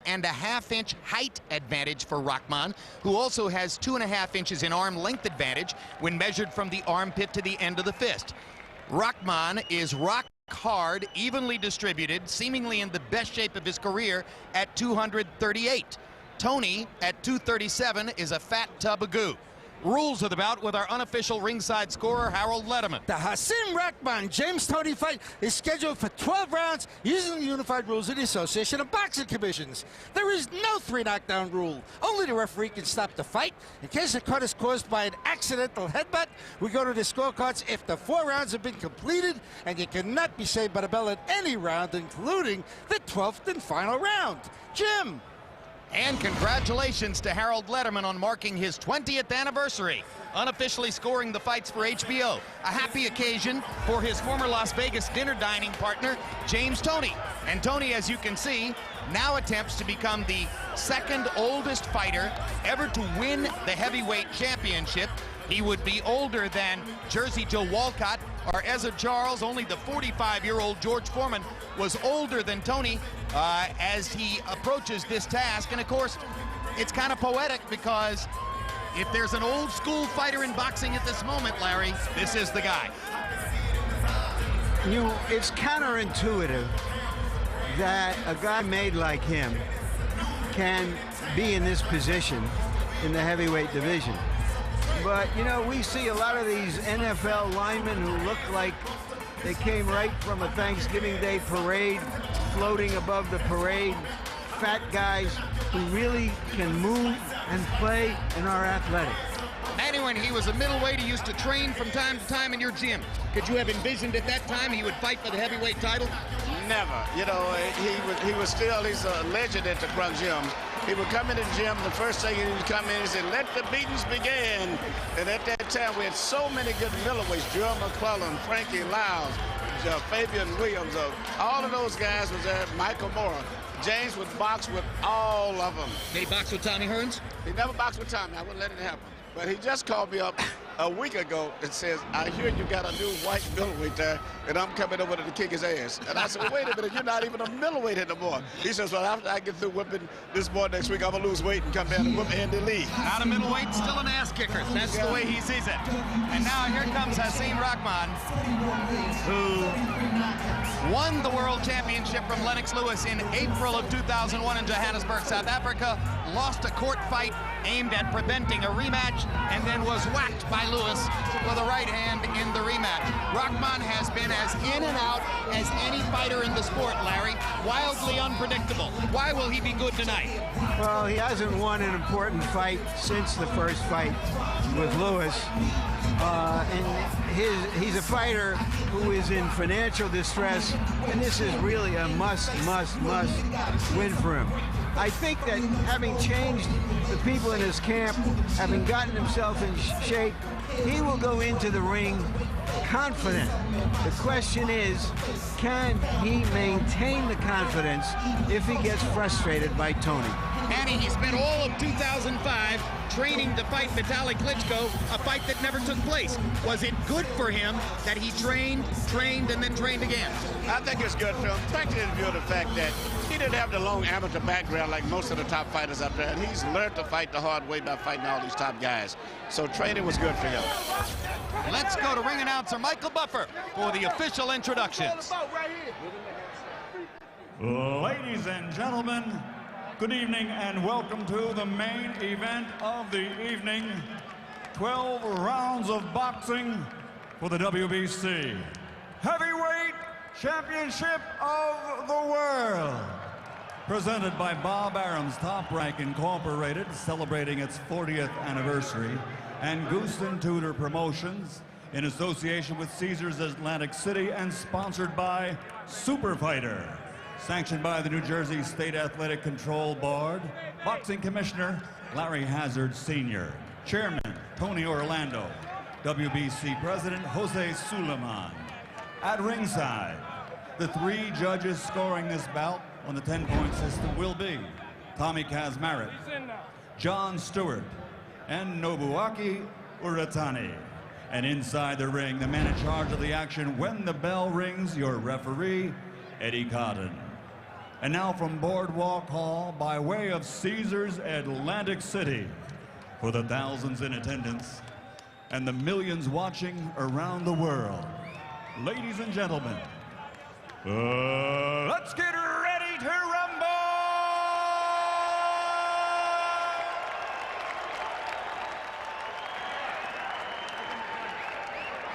1.5 inch height advantage for Rahman, who also has 2.5 inches in arm length advantage when measured from the armpit to the end of the fist. Rahman is rock hard, evenly distributed, seemingly in the best shape of his career at 238. Toney at 237 is a fat tub of goo. Rules of the bout with our unofficial ringside scorer, Harold Letterman. The Hasim Rahman James Toney fight is scheduled for 12 rounds using the unified rules of the Association of Boxing Commissions. There is no 3 knockdown rule. Only the referee can stop the fight. In case the cut is caused by an accidental headbutt, we go to the scorecards if the 4 rounds have been completed, and you cannot be saved by the bell at any round, including the 12th and final round. Jim. And congratulations to Harold Letterman on marking his 20th anniversary, unofficially scoring the fights for HBO. A happy occasion for his former Las Vegas dinner dining partner, James Toney. And Toney, as you can see, now attempts to become the 2nd oldest fighter ever to win the heavyweight championship. He would be older than Jersey Joe Walcott or Ezra Charles. Only the 45-year-old George Foreman was older than Toney as he approaches this task. And of course, it's kind of poetic because if there's an old school fighter in boxing at this moment, Larry, this is the guy. It's counterintuitive that a guy made like him can be in this position in the heavyweight division. But, you know, we see a lot of these NFL linemen who look like they came right from a Thanksgiving Day parade, floating above the parade, fat guys who really can move and play and are athletic. Manny, when he was a middleweight, he used to train from time to time in your gym. Could you have envisioned at that time he would fight for the heavyweight title? Never. You know, he's a legend at the Crunk Gym. He would come in the gym, the first thing he would come in and say, "Let the beatings begin." And at that time, we had so many good middleweights, Joe McClellan, Frankie Lyles, Fabian Williams, all of those guys was there, Michael Moore. James would box with all of them. Did he box with Tommy Hearns? He never boxed with Tommy. I wouldn't let it happen. But he just called me up a week ago and says, "I hear you got a new white middleweight there, and I'm coming over to kick his ass." And I said, "Well, wait a minute, you're not even a middleweight anymore." He says, "Well, after I get through whipping this boy next week, I'm going to lose weight and come down and whip Andy Lee." Not a middleweight, still an ass kicker. That's the way he sees it. And now here comes Hasim Rahman, who won the World Championship from Lennox Lewis in April of 2001 in Johannesburg, South Africa, lost a court fight aimed at preventing a rematch, and then was whacked by Lewis with a right hand in the rematch. Rahman has been as in and out as any fighter in the sport, Larry. Wildly unpredictable. Why will he be good tonight? Well, he hasn't won an important fight since the first fight with Lewis. And he's a fighter who is in financial distress, and this is really a must win for him. I think that having changed the people in his camp, having gotten himself in shape, he will go into the ring confident. The question is, can he maintain the confidence if he gets frustrated by Toney? Manny, he spent all of 2005 training to fight Vitaly Klitschko, a fight that never took place. Was it good for him that he trained, and then trained again? I think it's good for him, especially in view of the fact that he didn't have the long amateur background like most of the top fighters out there, and he's learned to fight the hard way by fighting all these top guys. So training was good for him. Let's go to ring announcer Michael Buffer for the official introductions. Ladies and gentlemen, good evening and welcome to the main event of the evening. 12 rounds of boxing for the WBC Heavyweight Championship of the World. Presented by Bob Arum's Top Rank Incorporated, celebrating its 40th anniversary, and Goose and Tudor Promotions, in association with Cesars Atlantic City, and sponsored by Super Fighter. Sanctioned by the New Jersey State Athletic Control Board, Boxing Commissioner Larry Hazard Sr., Chairman Tony Orlando, WBC President Jose Suleiman. At ringside, the 3 judges scoring this bout on the 10-point system will be Tommy Kazmarek, John Stewart, and Nobuaki Uratani. And inside the ring, the man in charge of the action when the bell rings, your referee, Eddie Cotton. And now from Boardwalk Hall by way of Cesars, Atlantic City, for the thousands in attendance and the millions watching around the world, ladies and gentlemen, let's get ready to rumble!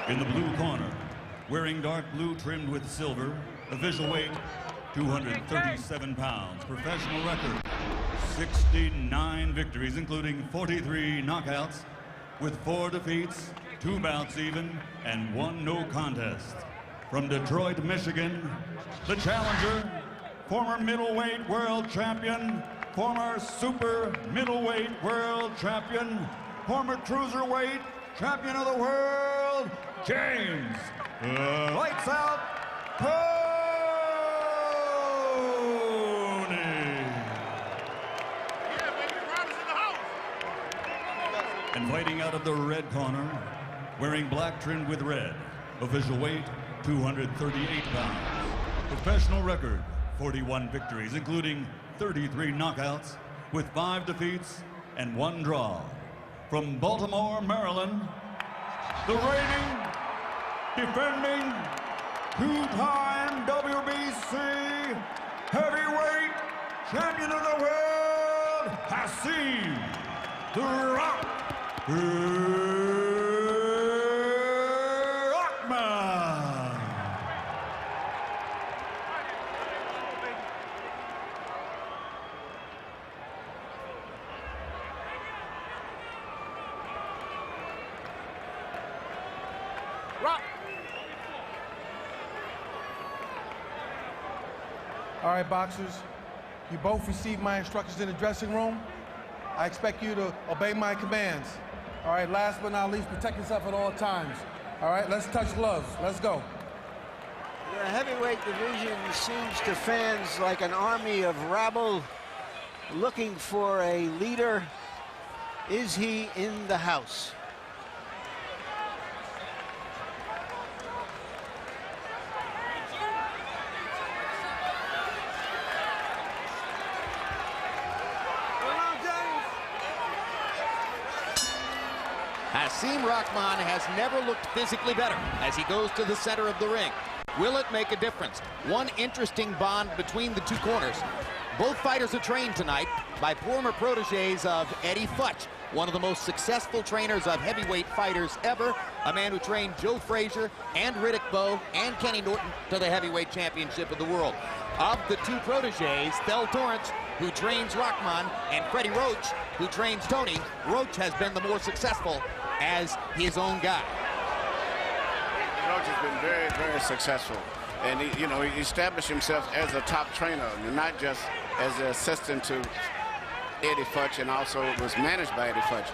In the blue corner, wearing dark blue trimmed with silver, official weight 237 pounds, professional record 69 victories, including 43 knockouts, with 4 defeats, 2 bouts even, and 1 no contest. From Detroit, Michigan, the challenger, former middleweight world champion, former super middleweight world champion, former cruiserweight champion of the world, James Lights Out Toney. And fighting out of the red corner, wearing black trimmed with red, official weight 238 pounds, professional record 41 victories, including 33 knockouts, with 5 defeats and 1 draw. From Baltimore, Maryland, the reigning, defending, 2-time WBC heavyweight champion of the world, Hasim Rahman. All right, boxers, you both received my instructions in the dressing room. I expect you to obey my commands. All right, last but not least, protect yourself at all times. All right, let's touch gloves. Let's go. The heavyweight division seems to fans like an army of rabble looking for a leader. Is he in the house? Hasim Rahman has never looked physically better as he goes to the center of the ring. Will it make a difference? One interesting bond between the two corners. Both fighters are trained tonight by former proteges of Eddie Futch, one of the most successful trainers of heavyweight fighters ever, a man who trained Joe Frazier and Riddick Bowe and Kenny Norton to the heavyweight championship of the world. Of the two proteges, Thel Torrance, who trains Rahman, and Freddie Roach, who trains Toney. Roach has been the more successful as his own guy. Roach has been very, very successful. And he established himself as a top trainer, and not just as an assistant to Eddie Futch, and also was managed by Eddie Futch.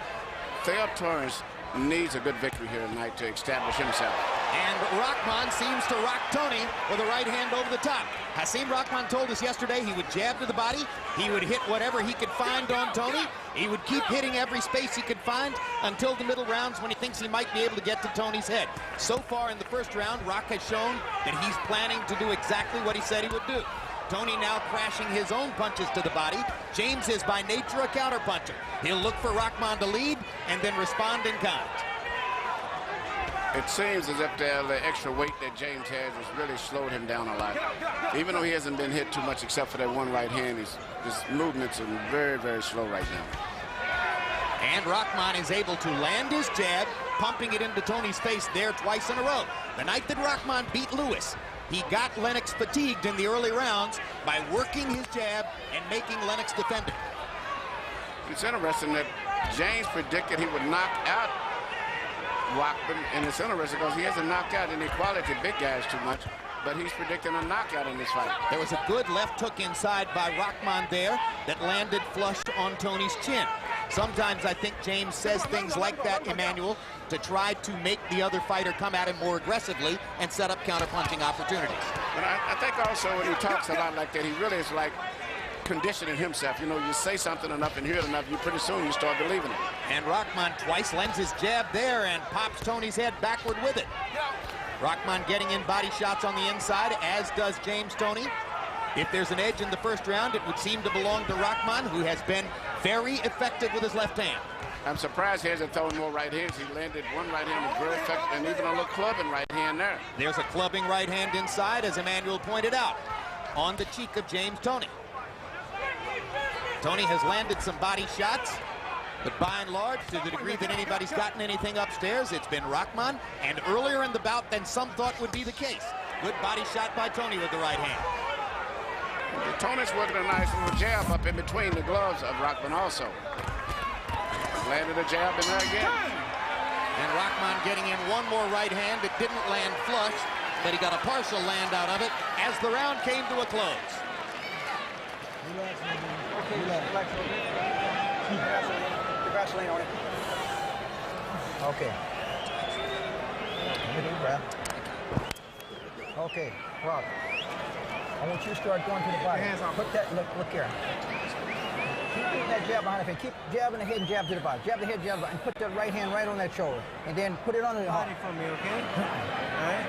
Thel Torrance needs a good victory here tonight to establish himself. And Rahman seems to rock Toney with a right hand over the top. Hasim Rahman told us yesterday he would jab to the body, he would hit whatever he could find on Toney, he would keep hitting every space he could find until the middle rounds when he thinks he might be able to get to Toney's head. So far in the first round, Rock has shown that he's planning to do exactly what he said he would do. Toney now crashing his own punches to the body. James is by nature a counterpuncher. He'll look for Rahman to lead and then respond in kind. It seems as if the extra weight that James has really slowed him down a lot. Even though he hasn't been hit too much except for that one right hand, his movements are very, very slow right now. And Rahman is able to land his jab, pumping it into Toney's face there twice in a row. The night that Rahman beat Lewis, he got Lennox fatigued in the early rounds by working his jab and making Lennox defend it. It's interesting that James predicted he would knock out Rahman, and it's interesting because he hasn't knocked out any quality big guys too much, but he's predicting a knockout in this fight. There was a good left hook inside by Rahman there that landed flush on Toney's chin. Sometimes I think James says things like that, Emmanuel, to try to make the other fighter come at him more aggressively and set up counterpunching opportunities. But I think also when he talks a lot like that, he really is like conditioning himself. You know, you say something enough and hear it enough, you pretty soon you start believing it. And Rahman twice lends his jab there and pops Toney's head backward with it. Rahman getting in body shots on the inside, as does James Toney. If there's an edge in the first round, it would seem to belong to Rahman, who has been very effective with his left hand. I'm surprised he hasn't thrown more right hands. He landed one right hand with very effective, and even a little clubbing right hand there. There's a clubbing right hand inside, as Emmanuel pointed out, on the cheek of James Toney. Toney has landed some body shots, but by and large, to the degree that anybody's gotten anything upstairs, it's been Rahman, and earlier in the bout than some thought would be the case. Good body shot by Toney with the right hand. Toney's working a nice little jab up in between the gloves of Rahman also. Landed a jab in there again. And Rahman getting in one more right hand. It didn't land flush, but he got a partial land out of it as the round came to a close. Relax, man. Okay, relax. Vaseline on it. Okay. Let me do a breath. Okay, Rob. I want you to start going to the body. Put that, look here. Keep putting that jab behind the face. Keep jabbing the head and jab to the body. Jab the head, jab the body, and put that right hand right on that shoulder. And then put it on the heart. For me, okay? All right?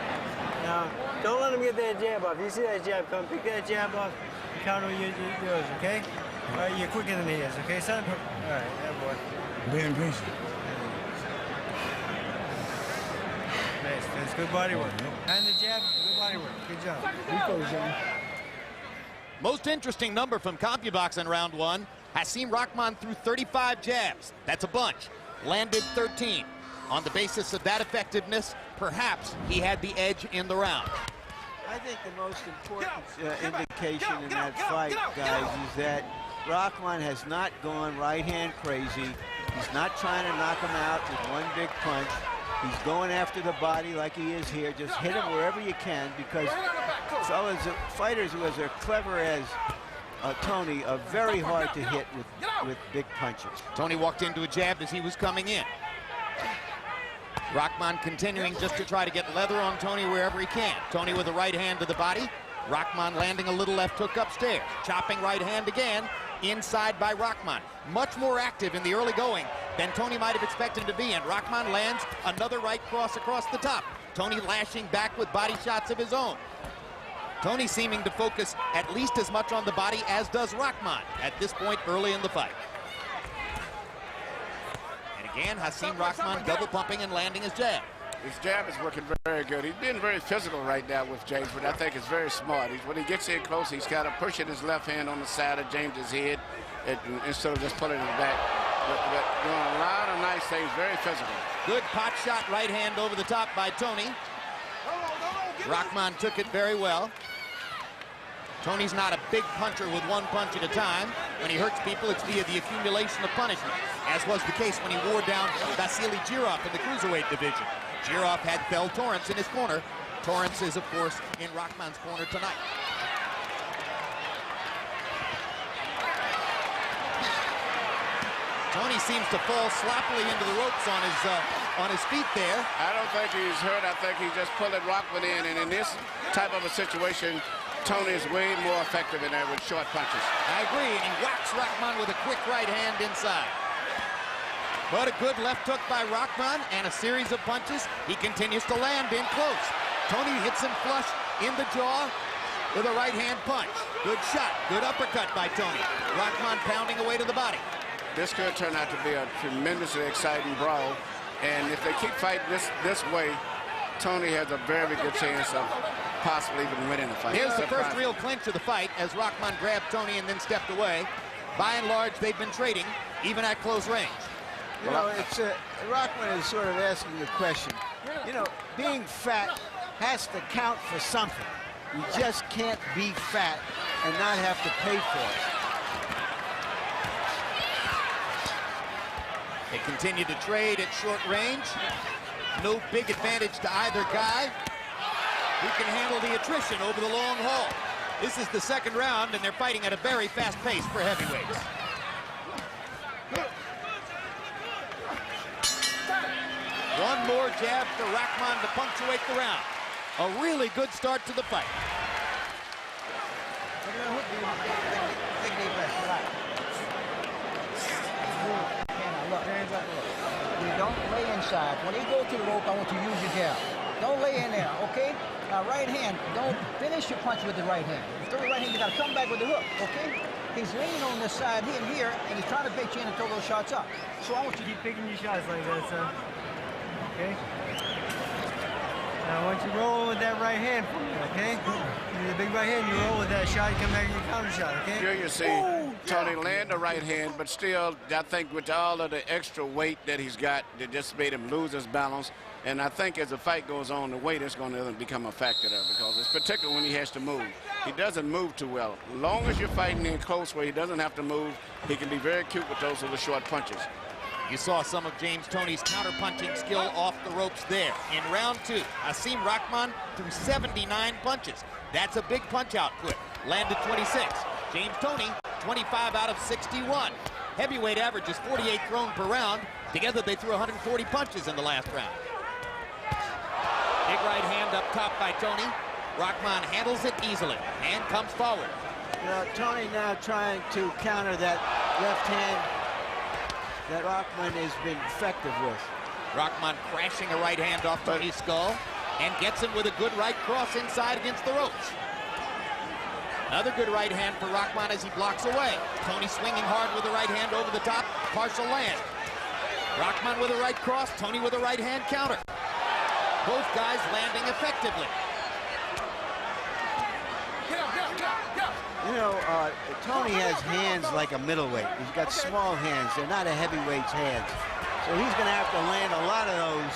Now, don't let him get that jab off. You see that jab come, pick that jab off, and counter yours, okay? All right, you're quicker than he is, okay, son? All right, yeah, boy. Being patient. Nice, that's good body work. And the jab, good body work. Good job. Most interesting number from CompuBox in round one. Hasim Rahman threw 35 jabs. That's a bunch. Landed 13. On the basis of that effectiveness, perhaps he had the edge in the round. I think the most important indication in that fight, guys, is that Rahman has not gone right hand crazy. He's not trying to knock him out with one big punch. He's going after the body like he is here. Just hit him wherever you can, because fighters who are as clever as Toney are very hard to hit with big punches. Toney walked into a jab as he was coming in. Rahman continuing just to try to get leather on Toney wherever he can. Toney with a right hand to the body. Rahman landing a little left hook upstairs. Chopping right hand again. Inside by Rahman. Much more active in the early going than Toney might have expected to be. And Rahman lands another right cross across the top. Toney lashing back with body shots of his own. Toney seeming to focus at least as much on the body as does Rahman at this point early in the fight. And again, Hasim Rahman double pumping and landing his jab. His jab is working very good. He's being very physical right now with James, but I think it's very smart. When he gets in close, he's kind of pushing his left hand on the side of James's head instead of just pulling it back. But doing a lot of nice things, very physical. Good pot shot right hand over the top by Toney. Rahman took it very well. Toney's not a big puncher with one punch at a time. When he hurts people, it's via the accumulation of punishment, as was the case when he wore down Vasily Girov in the cruiserweight division. Girov had Bell Torrance in his corner. Torrance is, of course, in Rahman's corner tonight. Toney seems to fall sloppily into the ropes on his feet there. I don't think he's hurt. I think he's just pulling Rahman in. And in this type of a situation, Toney is way more effective in there with short punches. I agree, and he whacks Rahman with a quick right hand inside. But a good left hook by Rahman and a series of punches. He continues to land in close. Toney hits him flush in the jaw with a right hand punch. Good shot, good uppercut by Toney. Rahman pounding away to the body. This could turn out to be a tremendously exciting brawl. And if they keep fighting this way, Toney has a very good chance of possibly even winning the fight. Here's the first real clinch of the fight as Rahman grabbed Toney and then stepped away. By and large, they've been trading, even at close range. You know, it's Rahman is sort of asking the question. You know, being fat has to count for something. You just can't be fat and not have to pay for it. They continue to trade at short range. No big advantage to either guy. Who can handle the attrition over the long haul? This is the second round, and they're fighting at a very fast pace for heavyweights. One more jab for Rahman to punctuate the round. A really good start to the fight. You don't lay inside. When you go to the rope, I want you to use your jab. Don't lay in there, okay? Now, right hand, don't finish your punch with the right hand. If you throw the right hand, you got to come back with the hook, okay? He's leaning on this side here, and he's trying to bait you in and throw those shots up. So I want you to Keep picking your shots like that, son. Okay? Now, once you roll with that right hand for me, okay? The big right hand, you roll with that shot, you come back and you counter shot, okay? Here you see Toney land the right hand, but still, I think with all of the extra weight that he's got, that just made him lose his balance. And I think as the fight goes on, the weight is going to become a factor there, because it's particularly when he has to move. He doesn't move too well. As long as you're fighting in close where he doesn't have to move, he can be very cute with those little short punches. You saw some of James Toney's counter-punching skill off the ropes there. In round 2, Hasim Rahman threw 79 punches. That's a big punch output. Landed 26. James Toney, 25 out of 61. Heavyweight average is 48 thrown per round. Together, they threw 140 punches in the last round. Big right hand up top by Toney. Rahman handles it easily and comes forward. Toney now trying to counter that left hand that Rahman has been effective with. Rahman crashing a right hand off Toney's skull and gets him with a good right cross inside against the ropes. Another good right hand for Rahman as he blocks away. Toney swinging hard with the right hand over the top, partial land. Rahman with a right cross, Toney with a right hand counter. Both guys landing effectively. You know, Toney has hands like a middleweight. He's got small hands. They're not a heavyweight's hands. So he's going to have to land a lot of those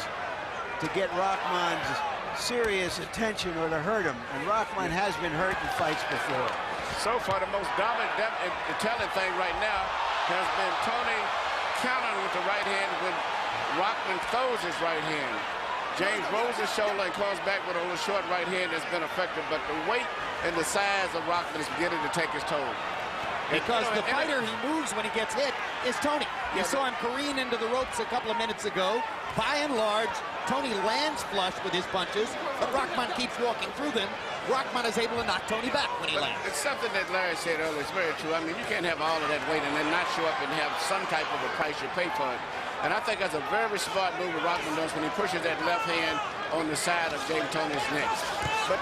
to get Rahman's serious attention or to hurt him. And Rahman has been hurt in fights before. So far, the most dominant, telling thing right now has been Toney countering with the right hand when Rahman throws his right hand. James rolls his shoulder and comes back with a little short right hand that's been effective, but the weight and the size of Rahman is beginning to take his toll. Because the fighter he moves when he gets hit is Toney. You saw him careen into the ropes a couple of minutes ago. By and large, Toney lands flush with his punches, but Rahman keeps walking through them. Rahman is able to knock Toney back when he lands. It's something that Larry said earlier. It's very true. I mean, you can't have all of that weight and then not show up and have some type of a price you pay for it. And I think that's a very smart move that Rahman does when he pushes that left hand on the side of James Toney's neck. But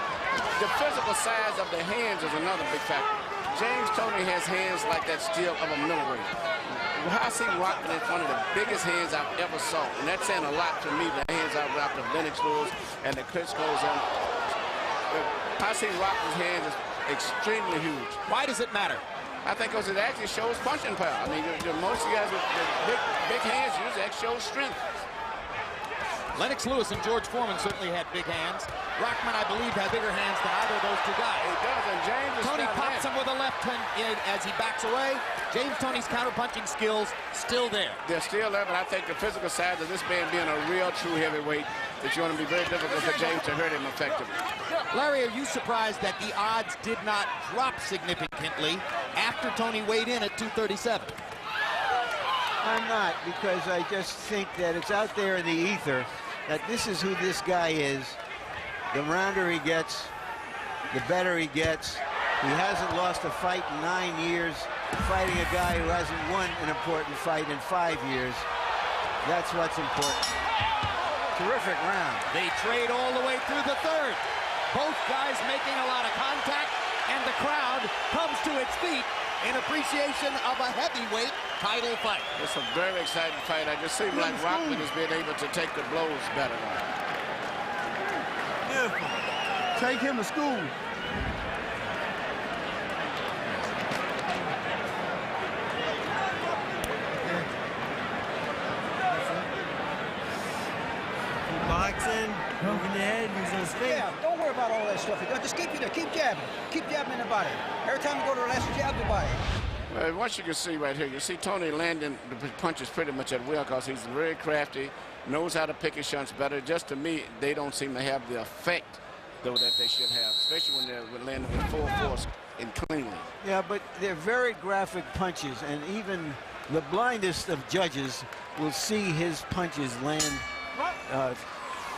the physical size of the hands is another big factor. James Toney has hands like that steel of a middleweight. Hasim Rahman is one of the biggest hands I've ever saw, and that's saying a lot to me. The hands I've wrapped of Lennox Lewis and the Klitschko's on. Hasim Rahman's hands is extremely huge. Why does it matter? I think because it actually shows punching power. I mean, most guys with big hands usually that shows strength. Lennox Lewis and George Foreman certainly had big hands. Rahman, I believe, had bigger hands than either of those two guys. He does, and James is Toney pops him with a left hand as he backs away. James Toney's counter-punching skills still there. They're still there, but I think the physical side of this man being a real true heavyweight, it's going to be very difficult for James to hurt him effectively. Larry, are you surprised that the odds did not drop significantly after Toney weighed in at 237? I'm not, because I just think that it's out there in the ether that this is who this guy is. The rounder he gets, the better he gets. He hasn't lost a fight in 9 years, fighting a guy who hasn't won an important fight in 5 years. That's what's important. Terrific round. They trade all the way through the third. Both guys making a lot of contact, and the crowd comes to its feet in appreciation of a heavyweight title fight. It's a very exciting fight. I just seem like Rahman has been able to take the blows better. Beautiful. Take him to school. Boxing, moving your head, using his feet. Yeah, don't worry about all that stuff. Just keep there. Keep jabbing. Keep jabbing in the body. Every time you go to the last, jab the body. Well, what you can see right here, you see Toney landing the punches pretty much at will because he's very crafty, knows how to pick his shots better. Just to me, they don't seem to have the effect, though, that they should have, especially when they're landing with full force and cleanly. Yeah, but they're very graphic punches, and even the blindest of judges will see his punches land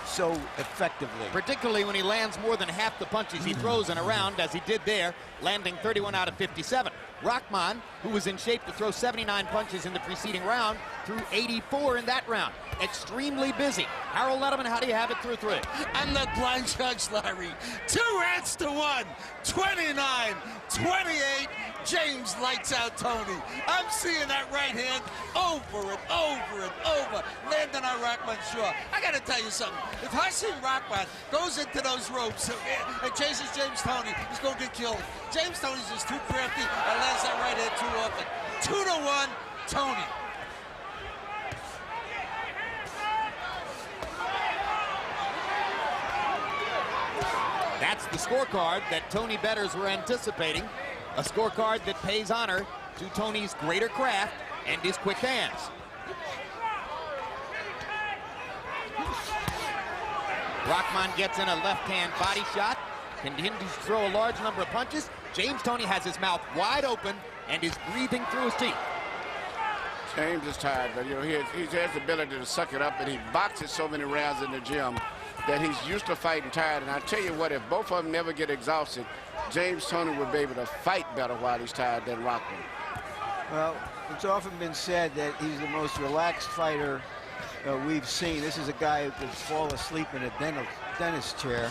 so effectively. Particularly when he lands more than half the punches he throws in a round, as he did there, landing 31 out of 57. Rahman, who was in shape to throw 79 punches in the preceding round, threw 84 in that round. Extremely busy. Harold Letterman, how do you have it through 3? I'm not blind judge, Larry. 2 rounds to 1. 29-28. James lights out Toney. I'm seeing that right hand over and over and over, landing on Rahman's jaw. I got to tell you something. If Hasim Rahman goes into those ropes and chases James Toney, he's going to get killed. James Toney's just too crafty and lands that right hand too often. 2-1, Toney. That's the scorecard that Toney bettors were anticipating. A scorecard that pays honor to Toney's greater craft and his quick hands. Rahman gets in a left-hand body shot, continues to throw a large number of punches. James Toney has his mouth wide open and is breathing through his teeth. James is tired, but you know, he has the ability to suck it up, and he boxes so many rounds in the gym that he's used to fighting tired. And I tell you what, if both of them never get exhausted, James Toney would be able to fight better while he's tired than Rahman. Well, it's often been said that he's the most relaxed fighter we've seen. This is a guy who could fall asleep in a dentist chair.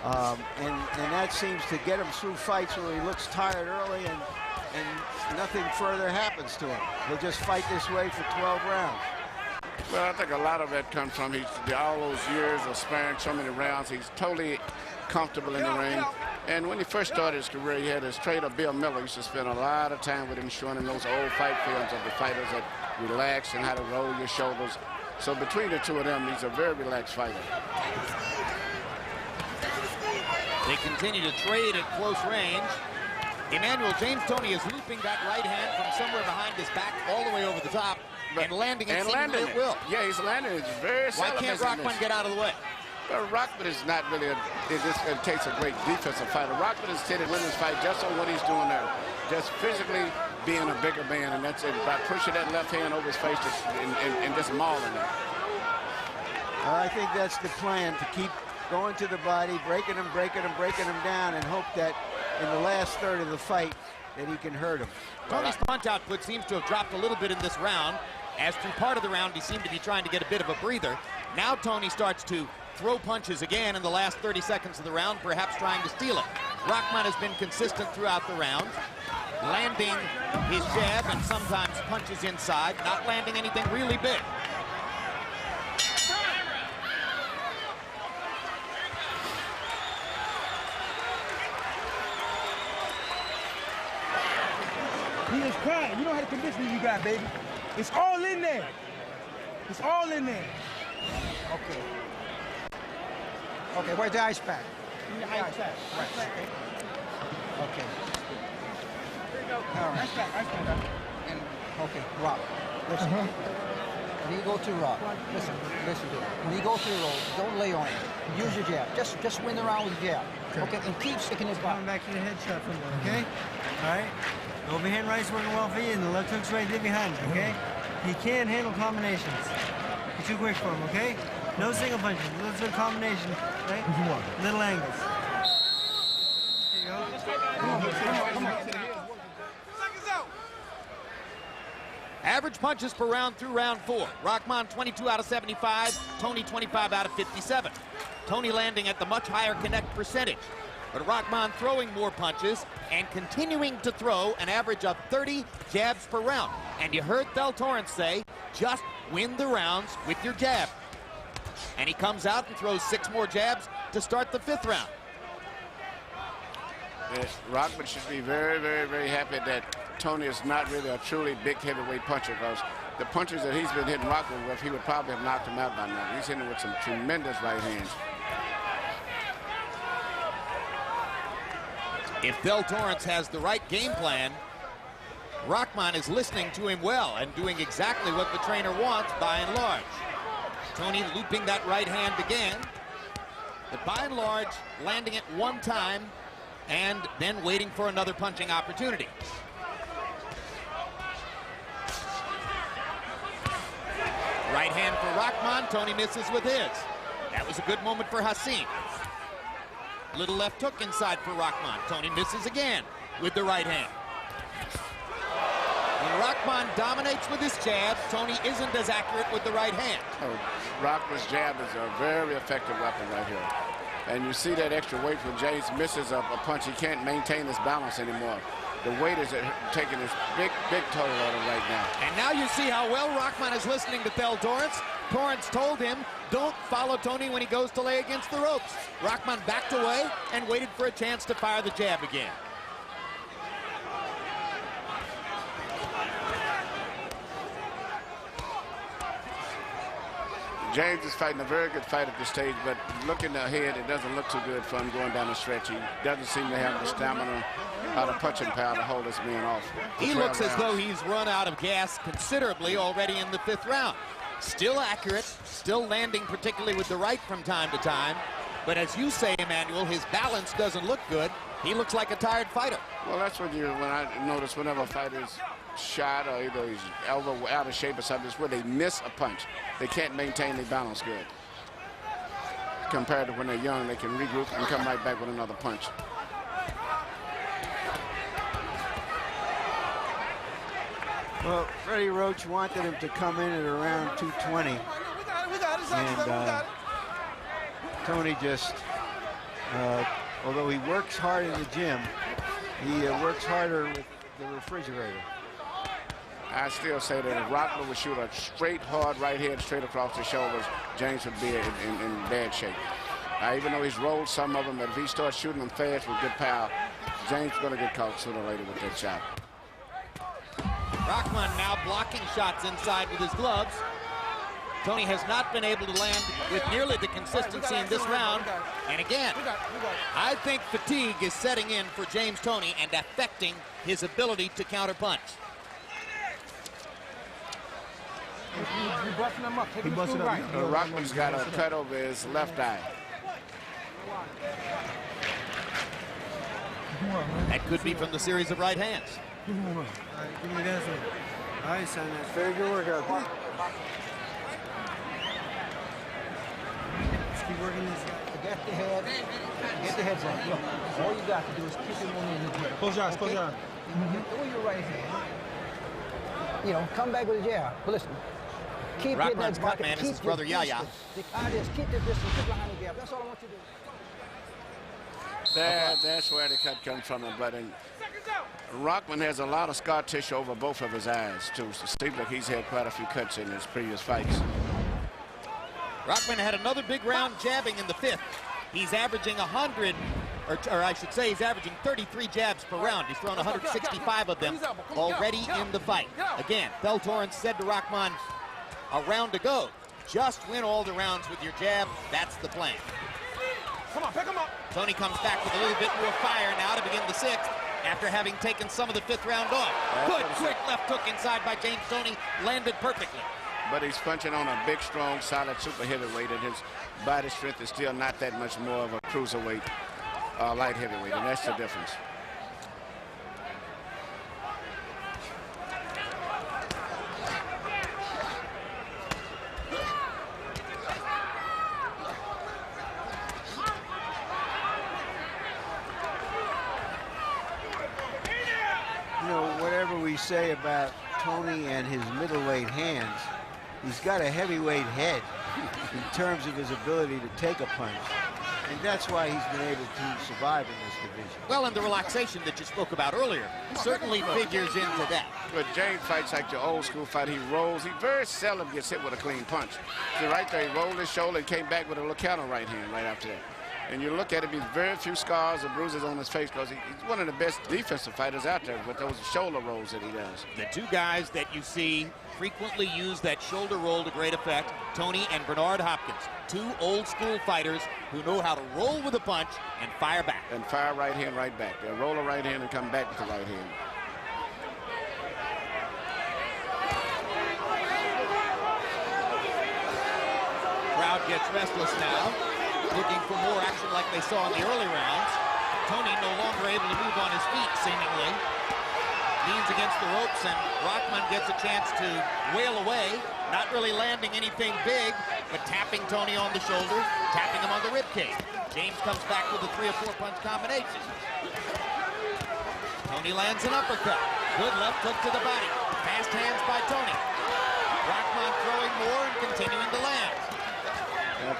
And that seems to get him through fights where he looks tired early and nothing further happens to him. He'll just fight this way for 12 rounds. Well, I think a lot of that comes from all those years of sparring so many rounds. He's totally comfortable in the ring. And when he first started his career, he had his trainer, Bill Miller, used to spend a lot of time with him showing him those old fight films of the fighters that relax and how to roll your shoulders. So between the two of them, he's a very relaxed fighter. They continue to trade at close range. Emmanuel, James Toney is looping that right hand from somewhere behind his back all the way over the top and landing it seemingly at will. Yeah, he's landing it very Why can't Rahman get out of the way? Well, Rahman is not really it takes a great defensive fighter. Rahman is hitting women's fight just on what he's doing there. Just physically being a bigger man, and that's it, by pushing that left hand over his face and just mauling it. I think that's the plan, to keep going to the body, breaking him down, and hope that in the last third of the fight that he can hurt him. Toney's punch output seems to have dropped a little bit in this round, as through part of the round he seemed to be trying to get a bit of a breather. Now Toney starts to throw punches again in the last 30 seconds of the round, perhaps trying to steal it. Rahman has been consistent throughout the round, landing his jab and sometimes punches inside, not landing anything really big. He is crying. You know how the conditioning you got, baby. It's all in there. It's all in there. Okay. Okay, where's the ice pack? The ice pack. Right. Okay. Here you go. All right. Ice pack. And, okay, Rock, listen. When you go to Rock, listen to it. When you go through the roll, don't lay on it. Use your jab. Just win the round with your jab. Okay, and keep sticking his body. Coming back to the headshot from there, okay? All right? The overhand right's working well for you, and the left hook's right there behind you, okay? He can't handle combinations. You're too quick for him, okay? No single punches, little sort of combination, right? Little angles. There you go. Come on. Average punches per round through round 4. Rahman 22 out of 75, Toney 25 out of 57. Toney landing at the much higher connect percentage, but Rahman throwing more punches and continuing to throw an average of 30 jabs per round. And you heard Thel Torrance say, just win the rounds with your jab. And he comes out and throws 6 more jabs to start the 5th round. Rahman should be very, very, very happy that Toney is not really a truly big heavyweight puncher, because the punches that he's been hitting Rahman with, he would probably have knocked him out by now. He's hitting with some tremendous right hands. If Thel Torrance has the right game plan, Rahman is listening to him well and doing exactly what the trainer wants by and large. Toney looping that right hand again, but by and large landing it one time and then waiting for another punching opportunity. Right hand for Rahman, Toney misses with his. That was a good moment for Hasim. Little left hook inside for Rahman. Toney misses again with the right hand. When Rahman dominates with his jab, Toney isn't as accurate with the right hand. Oh, Rahman's jab is a very effective weapon right here. And you see that extra weight when James misses a punch. He can't maintain his balance anymore. The weight is taking this big toll on him right now. And now you see how well Rahman is listening to Thel Torrance. Torrance told him, don't follow Toney when he goes to lay against the ropes. Rahman backed away and waited for a chance to fire the jab again. James is fighting a very good fight at this stage, but looking ahead, it doesn't look too good for him going down the stretch. He doesn't seem to have the stamina or the punching power to hold this man off. He looks as though he's run out of gas considerably already in the 5th round. Still accurate, still landing particularly with the right from time to time. But as you say, Emmanuel, his balance doesn't look good. He looks like a tired fighter. Well, that's when I notice whenever a fighter's shot or either he's elbow out of shape or something, it's where they miss a punch. They can't maintain their balance good. Compared to when they're young, they can regroup and come right back with another punch. Well, Freddie Roach wanted him to come in at around 220. We got it. And Toney just, although he works hard in the gym, he works harder with the refrigerator. I still say that if Rahman would shoot a straight, hard right hand straight across the shoulders, James would be in bad shape. Even though he's rolled some of them, but if he starts shooting them fast with good power, James is going to get caught sooner or later with that shot. Rahman now blocking shots inside with his gloves. Toney has not been able to land with nearly the consistency in this round. And again, I think fatigue is setting in for James Toney and affecting his ability to counterpunch. You busting him up. Take him through right. Rahman's got a cut over his left eye. That could be from the series of right hands. All right, give me that one. All right, son, that's very good workout. Just keep working this. Get the head. Get the head down. Look, all you got to do is keep him on his head. Close your eyes, close your eyes. Throw your right hand. You know, come back with a jab. But listen, keep hitting that cut man is his brother Yaya. The idea is keep the distance, keep behind the jab. That's all I want you to do. That's where the cut comes from. But Rahman has a lot of scar tissue over both of his eyes, too. So it seems like he's had quite a few cuts in his previous fights. Rahman had another big round jabbing in the 5th. He's averaging 100, or I should say he's averaging 33 jabs per round. He's thrown 165 of them already in the fight. Again, Thel Torrance said to Rahman, a round to go. Just win all the rounds with your jab. That's the plan. Come on, pick him up. Toney comes back with a little bit more fire now to begin the 6th after having taken some of the 5th round off. Good, quick left hook inside by James Toney, landed perfectly. But he's punching on a big, strong, solid super heavyweight, and his body strength is still not that much more of a cruiserweight, light heavyweight, and that's the difference. You know, whatever we say about Toney and his middleweight hands, he's got a heavyweight head in terms of his ability to take a punch. And that's why he's been able to survive in this division. Well, and the relaxation that you spoke about earlier certainly figures into that. But James fights like the old school fight. He rolls. He very seldom gets hit with a clean punch. See, right there, he rolled his shoulder and came back with a little counter right hand right after that. And you look at him, he's very few scars or bruises on his face because he's one of the best defensive fighters out there with those shoulder rolls that he does. The two guys that you see frequently use that shoulder roll to great effect, Toney and Bernard Hopkins, two old school fighters who know how to roll with a punch and fire back. And fire right hand right back. They'll roll a right hand and come back with the right hand. Crowd gets restless now, looking for more action like they saw in the early rounds. Toney no longer able to move on his feet, seemingly. Leans against the ropes, and Rahman gets a chance to wail away, not really landing anything big, but tapping Toney on the shoulder, tapping him on the ribcage. James comes back with a 3 or 4 punch combination. Toney lands an uppercut. Good left hook to the body. Fast hands by Toney. Rahman throwing more and continuing to land.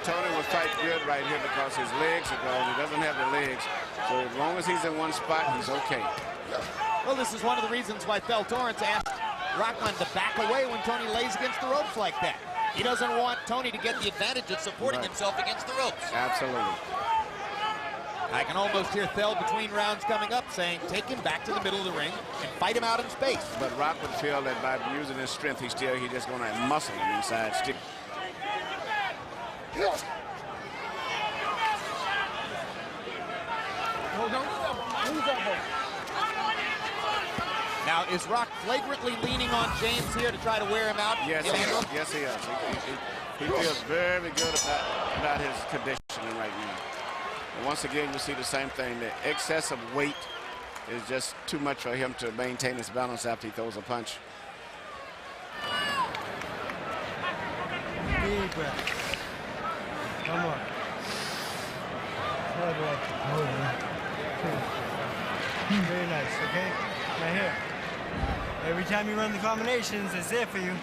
Toney will fight good right here because his legs are gone. He doesn't have the legs. So as long as he's in one spot, he's okay. Well, this is one of the reasons why Phil Torrance asked Rahman to back away when Toney lays against the ropes like that. He doesn't want Toney to get the advantage of supporting himself against the ropes. Absolutely. I can almost hear Thel between rounds coming up saying, take him back to the middle of the ring and fight him out in space. But Rock would feel that by using his strength, he's just going to muscle him inside, stick. Now, is Rock flagrantly leaning on James here to try to wear him out? Yes, he is. Yes, he is. He feels very good about his conditioning right now. And once again, you see the same thing. The excessive weight is just too much for him to maintain his balance after he throws a punch. Deep breath. Come on. Oh, boy. Very nice, okay? Right here. Every time you run the combinations, it's there for you.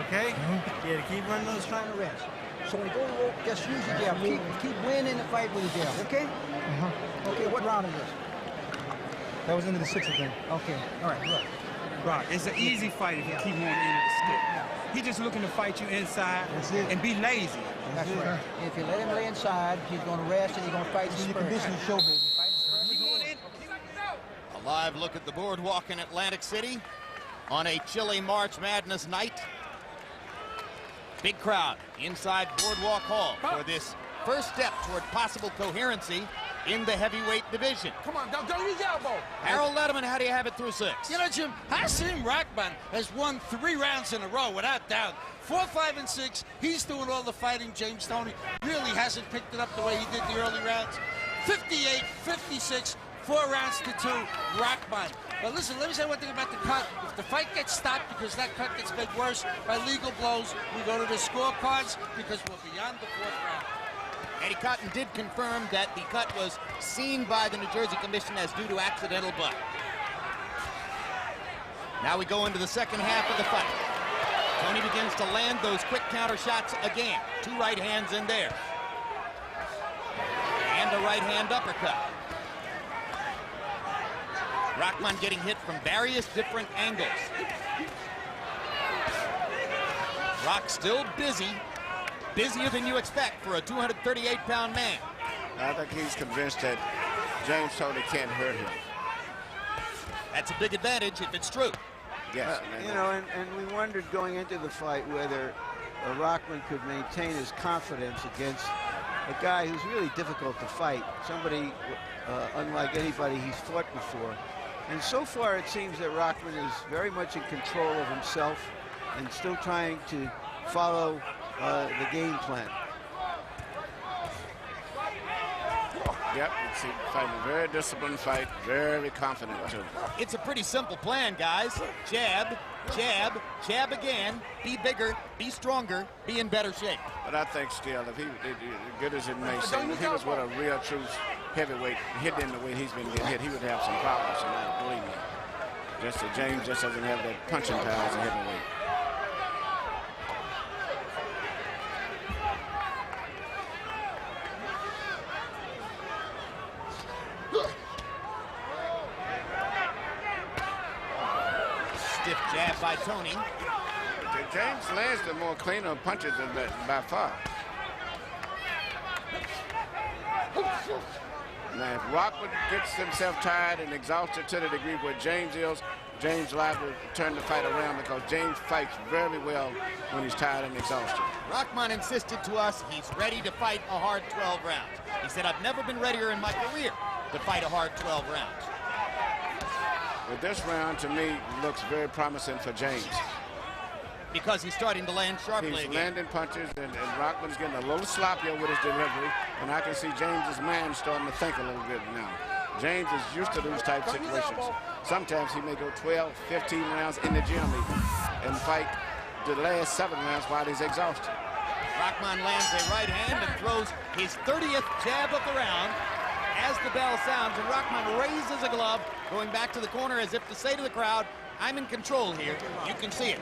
Okay? You gotta keep running those Trying to rest. So when you go to work, just use your jab. Keep winning the fight with your jab, okay? Okay, what round is this? That was into the 6th thing. Okay, all right, good. Right, it's an easy fight if you keep him on the end of the stick. He's just looking to fight you inside and be lazy. That's right. If you let him lay inside, he's going to rest and he's going to fight the spur. Condition show, baby. A live look at the Boardwalk in Atlantic City on a chilly March Madness night. Big crowd inside Boardwalk Hall for this first step toward possible coherency in the heavyweight division. Come on, don't use your elbow. Harold Letterman, how do you have it through 6? You know, Jim, Hasim Rahman has won 3 rounds in a row without doubt. 4, 5, and 6. He's doing all the fighting. James Toney really hasn't picked it up the way he did the early rounds. 58, 56, 4 rounds to 2, Rahman. But listen, let me say one thing about the cut. If the fight gets stopped because that cut gets made worse by legal blows, we go to the scorecards because we're beyond the 4th round. Eddie Cotton did confirm that the cut was seen by the New Jersey Commission as due to accidental blood. Now we go into the second half of the fight. Toney begins to land those quick counter shots again. 2 right hands in there. And a right hand uppercut. Rahman getting hit from various different angles. Rock still busy. Busier than you expect for a 238-pound man. I think he's convinced that James Toney can't hurt him. That's a big advantage if it's true. Yes. You know, and we wondered going into the fight whether Rahman could maintain his confidence against a guy who's really difficult to fight, somebody unlike anybody he's fought before. And so far it seems that Rahman is very much in control of himself and still trying to follow the game plan. Yep, it's fighting a very disciplined fight, very confident too. It's a pretty simple plan, guys. Jab, jab, jab again, be bigger, be stronger, be in better shape. But I think still, if he, as good as it may seem, if he was with a real true heavyweight, hitting him the way he's been getting hit, he would have some problems tonight, believe me. Just that James just doesn't have that punching power as a heavyweight. Stiff jab by Toney. James lands the more cleaner punches than that by far. Now, if Rockwood gets himself tired and exhausted to the degree where James is, James liable to turn the fight around because James fights very well when he's tired and exhausted. Rahman insisted to us he's ready to fight a hard 12 rounds. He said, I've never been readier in my career to fight a hard 12 rounds. But this round, to me, looks very promising for James. Because he's starting to land sharply He's again. landing punches, and Rockman's getting a little sloppier with his delivery, and I can see James's mind starting to think a little bit now. James is used to those type situations. Sometimes he may go 12, 15 rounds in the gym even, and fight the last 7 rounds while he's exhausted. Rahman lands a right hand and throws his 30th jab of the round as the bell sounds, and Rahman raises a glove, going back to the corner as if to say to the crowd, I'm in control here. You can see it.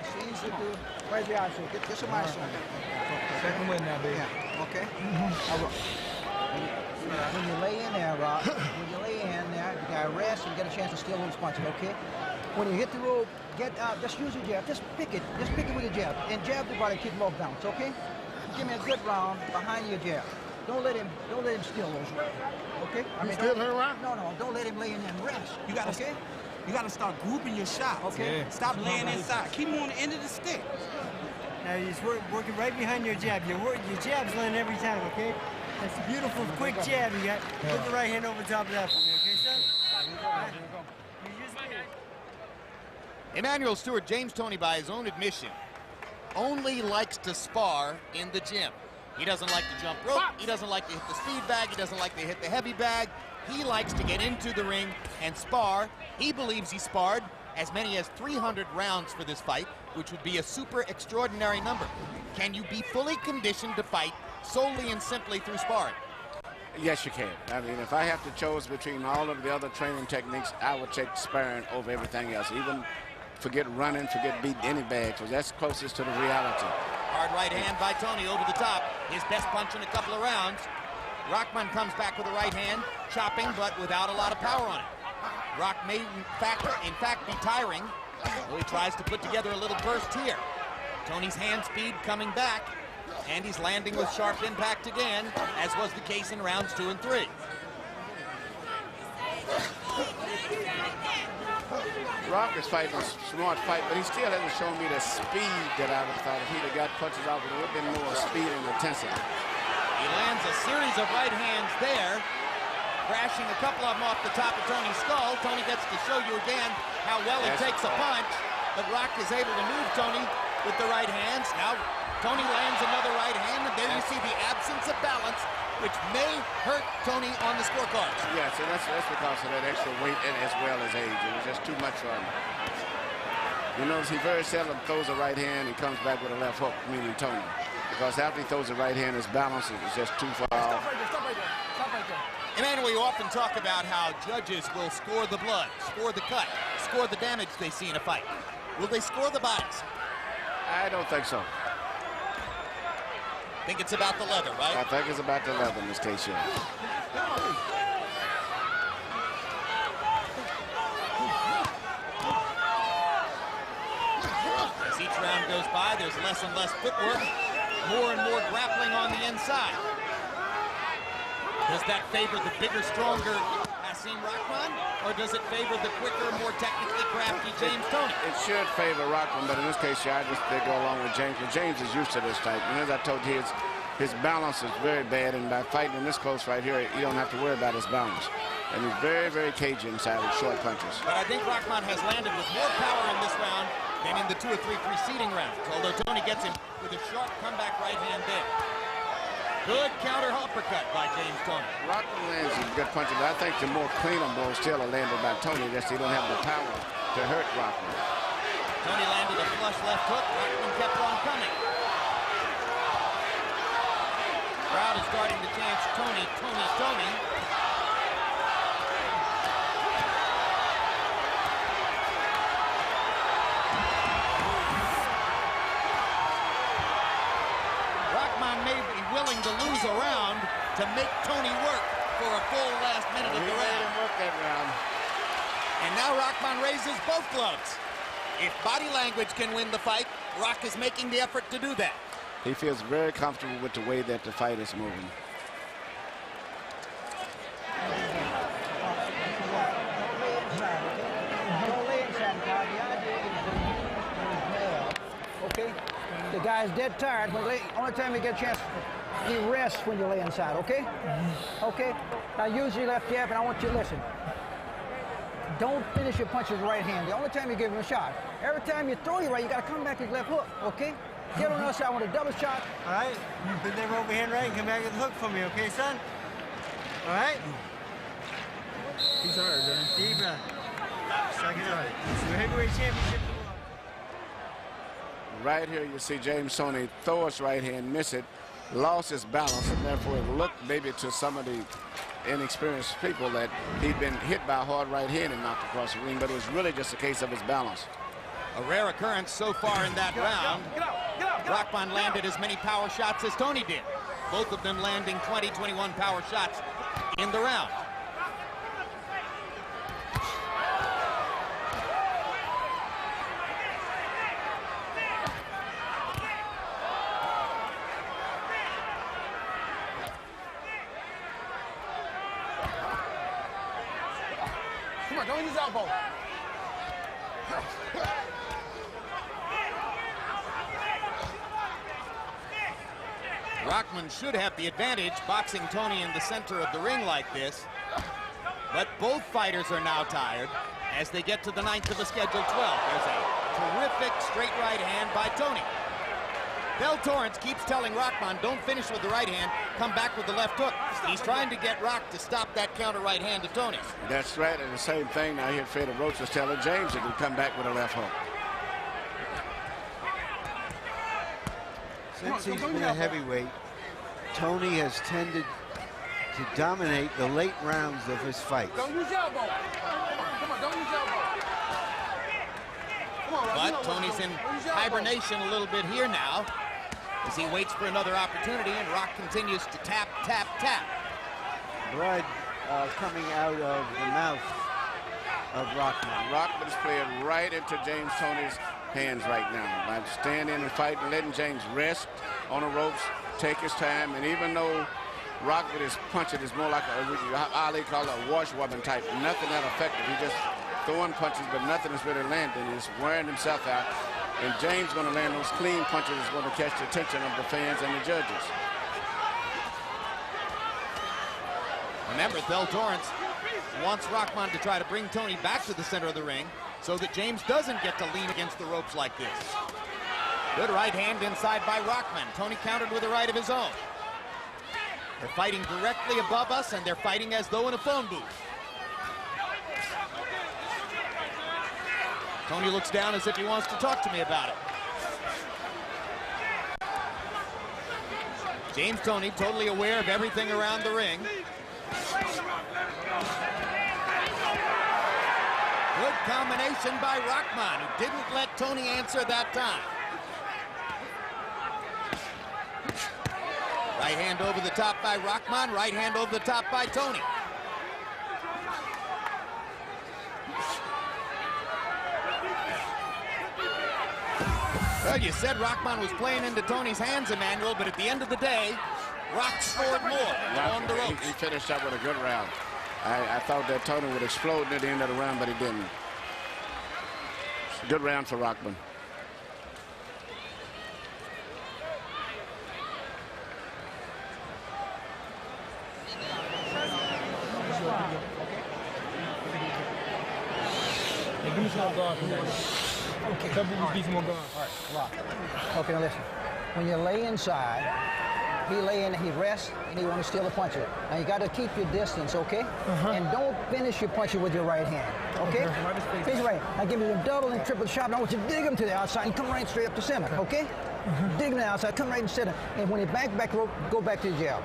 Where's the eyes? Get some eyes on it. Second win now, baby. Yeah, okay. When you lay in there, Rock, when you lay in there, you got to rest and get a chance to steal those punches, okay? When you hit the rope, just use your jab. Just pick it with your jab. And jab the body, keep low balance, okay? Give me a good round behind your jab. Don't let him steal those rounds, okay? Steal her round? No, don't let him lay in there and rest. You gotta, okay? You gotta start grouping your shots. Okay. Yeah. Stop laying inside. Keep him on the end of the stick. Now you're just working right behind your jab. Your jab's landing every time, okay? That's a beautiful, quick jab you got. Put the right hand over top of that for me, okay, son? Emmanuel Stewart, James Toney, by his own admission, only likes to spar in the gym. He doesn't like to jump rope. He doesn't like to hit the speed bag. He doesn't like to hit the heavy bag. He likes to get into the ring and spar. He believes he sparred as many as 300 rounds for this fight, which would be a super extraordinary number. Can you be fully conditioned to fight solely and simply through sparring? Yes, you can. I mean, if I have to choose between all of the other training techniques, I would take sparring over everything else. Even forget running, forget beating any bag, because that's closest to the reality. Hard right hand by Toney over the top. His best punch in a couple of rounds. Rahman comes back with a right hand, chopping, but without a lot of power on it. Rock may, in fact, be tiring. So he tries to put together a little burst here. Toney's hand speed coming back, and he's landing with sharp impact again, as was the case in rounds 2 and 3. Rock is fighting a smart fight, but he still hasn't shown me the speed that I would have thought if he'd have got punches out with a little bit more speed and intensity. He lands a series of right hands there, crashing a couple of them off the top of Toney's skull. Toney gets to show you again how well it takes a punch, but Rock is able to move Toney with the right hands. Now Toney lands another right hand, and there you see the absence of balance, which may hurt Toney on the scorecards. Yes, and that's because of that extra weight and as well as age. It was just too much for him. You notice he very seldom throws a right hand. He comes back with a left hook, meaning Toney. Because after he throws the right hand, his balance is just too far off. Stop right there. Emmanuel, you often talk about how judges will score the blood, score the cut, score the damage they see in a fight. Will they score the bodies? I don't think so. Think it's about the leather, right? I think it's about the leather in this case, yeah. As each round goes by, there's less and less footwork, more and more grappling on the inside. Does that favor the bigger, stronger Hasim Rahman, or does it favor the quicker, more technically crafty James Toney? It should favor Rahman, but in this case, yeah, I just they go along with James. But James is used to this type. And as I told you, his balance is very bad, and by fighting in this close right here, you don't have to worry about his balance. And he's very, very cagey inside with short punches. But I think Rahman has landed with more power in this round than in the 2 or 3 preceding rounds, although Toney gets him with a sharp comeback right hand there. Good counter uppercut by James Toney. Rahman lands some good punches, but I think the more cleaner blows still are landed by Toney. Just he don't have the power to hurt Rahman. Toney landed a flush left hook. Rahman kept on coming. Crowd is starting to chant Toney, Toney, Toney. Willing to lose a round to make Toney work for a full last minute of the round. He made him work that round. And now Rahman raises both gloves. If body language can win the fight, Rock is making the effort to do that. He feels very comfortable with the way that the fight is moving. Okay? The guy's dead tired. Only time you get a chance, he rests when you lay inside, okay? Okay? Now use your left jab, and I want you to listen. Don't finish your punches with right hand. The only time you give him a shot. Every time you throw your right, you got to come back with your left hook, okay? Get on the other side. I want a double shot. All right? Put that overhand right and come back with the hook for me, okay, son? All right? He's hard, man. Deep breath. Second right. It's the heavyweight championship. Right here, you see James Toney throw his right hand, miss it, lost his balance, and therefore it looked maybe to some of the inexperienced people that he'd been hit by a hard right hand and knocked across the ring, but it was really just a case of his balance. A rare occurrence so far in that round. Rahman landed as many power shots as Toney did. Both of them landing 20, 21 power shots in the round. Come on, don't use his elbow. Rahman should have the advantage boxing Toney in the center of the ring like this. But both fighters are now tired as they get to the 9th of a scheduled 12. There's a terrific straight right hand by Toney. Del Torrance keeps telling Rahman, don't finish with the right hand, come back with the left hook. He's trying to get Rock to stop that counter right hand to Toney. That's right, and the same thing now here Freddie Roach was telling James that he'd come back with a left hook. Since he's been a heavyweight, Toney has tended to dominate the late rounds of his fights. Don't use your elbow. Come on, don't use your elbow. Come on, But Toney's in hibernation a little bit here now as he waits for another opportunity, and Rock continues to tap, tap, tap. Blood coming out of the mouth of Rahman. Rahman's playing right into James Toney's hands right now. By standing and fighting, letting James rest on the ropes, take his time, and even though Rock with his punching is more like Ali call it a washwoman type, nothing that effective. He just throwing punches, but nothing is really landing. He's wearing himself out, and James going to land those clean punches is going to catch the attention of the fans and the judges. Remember, Del Torrance wants Rahman to try to bring Toney back to the center of the ring so that James doesn't get to lean against the ropes like this. Good right hand inside by Rahman. Toney countered with a right of his own. They're fighting directly above us, and they're fighting as though in a phone booth. Toney looks down as if he wants to talk to me about it. James Toney totally aware of everything around the ring. Good combination by Rahman, who didn't let Toney answer that time. Right hand over the top by Rahman, right hand over the top by Toney. Well, you said Rahman was playing into Toney's hands, Emmanuel, but at the end of the day, Rock scored more on the ropes. He finished up with a good round. I thought that Toney would explode near the end of the round, but he didn't. Good round for Rahman. Hey, give me some more guard. Okay. Some people need some more guard. All right, Rock. Okay, now listen. When you lay inside, he lay in, he rests, and he want to steal a puncher. Now you got to keep your distance, okay? And don't finish your puncher with your right hand, okay? Finish right. Now give me a double and triple shot. Now I want you to dig him to the outside and come right straight up the center, okay? Dig him to the outside, come right in the center. And when you back rope, go back to the jab.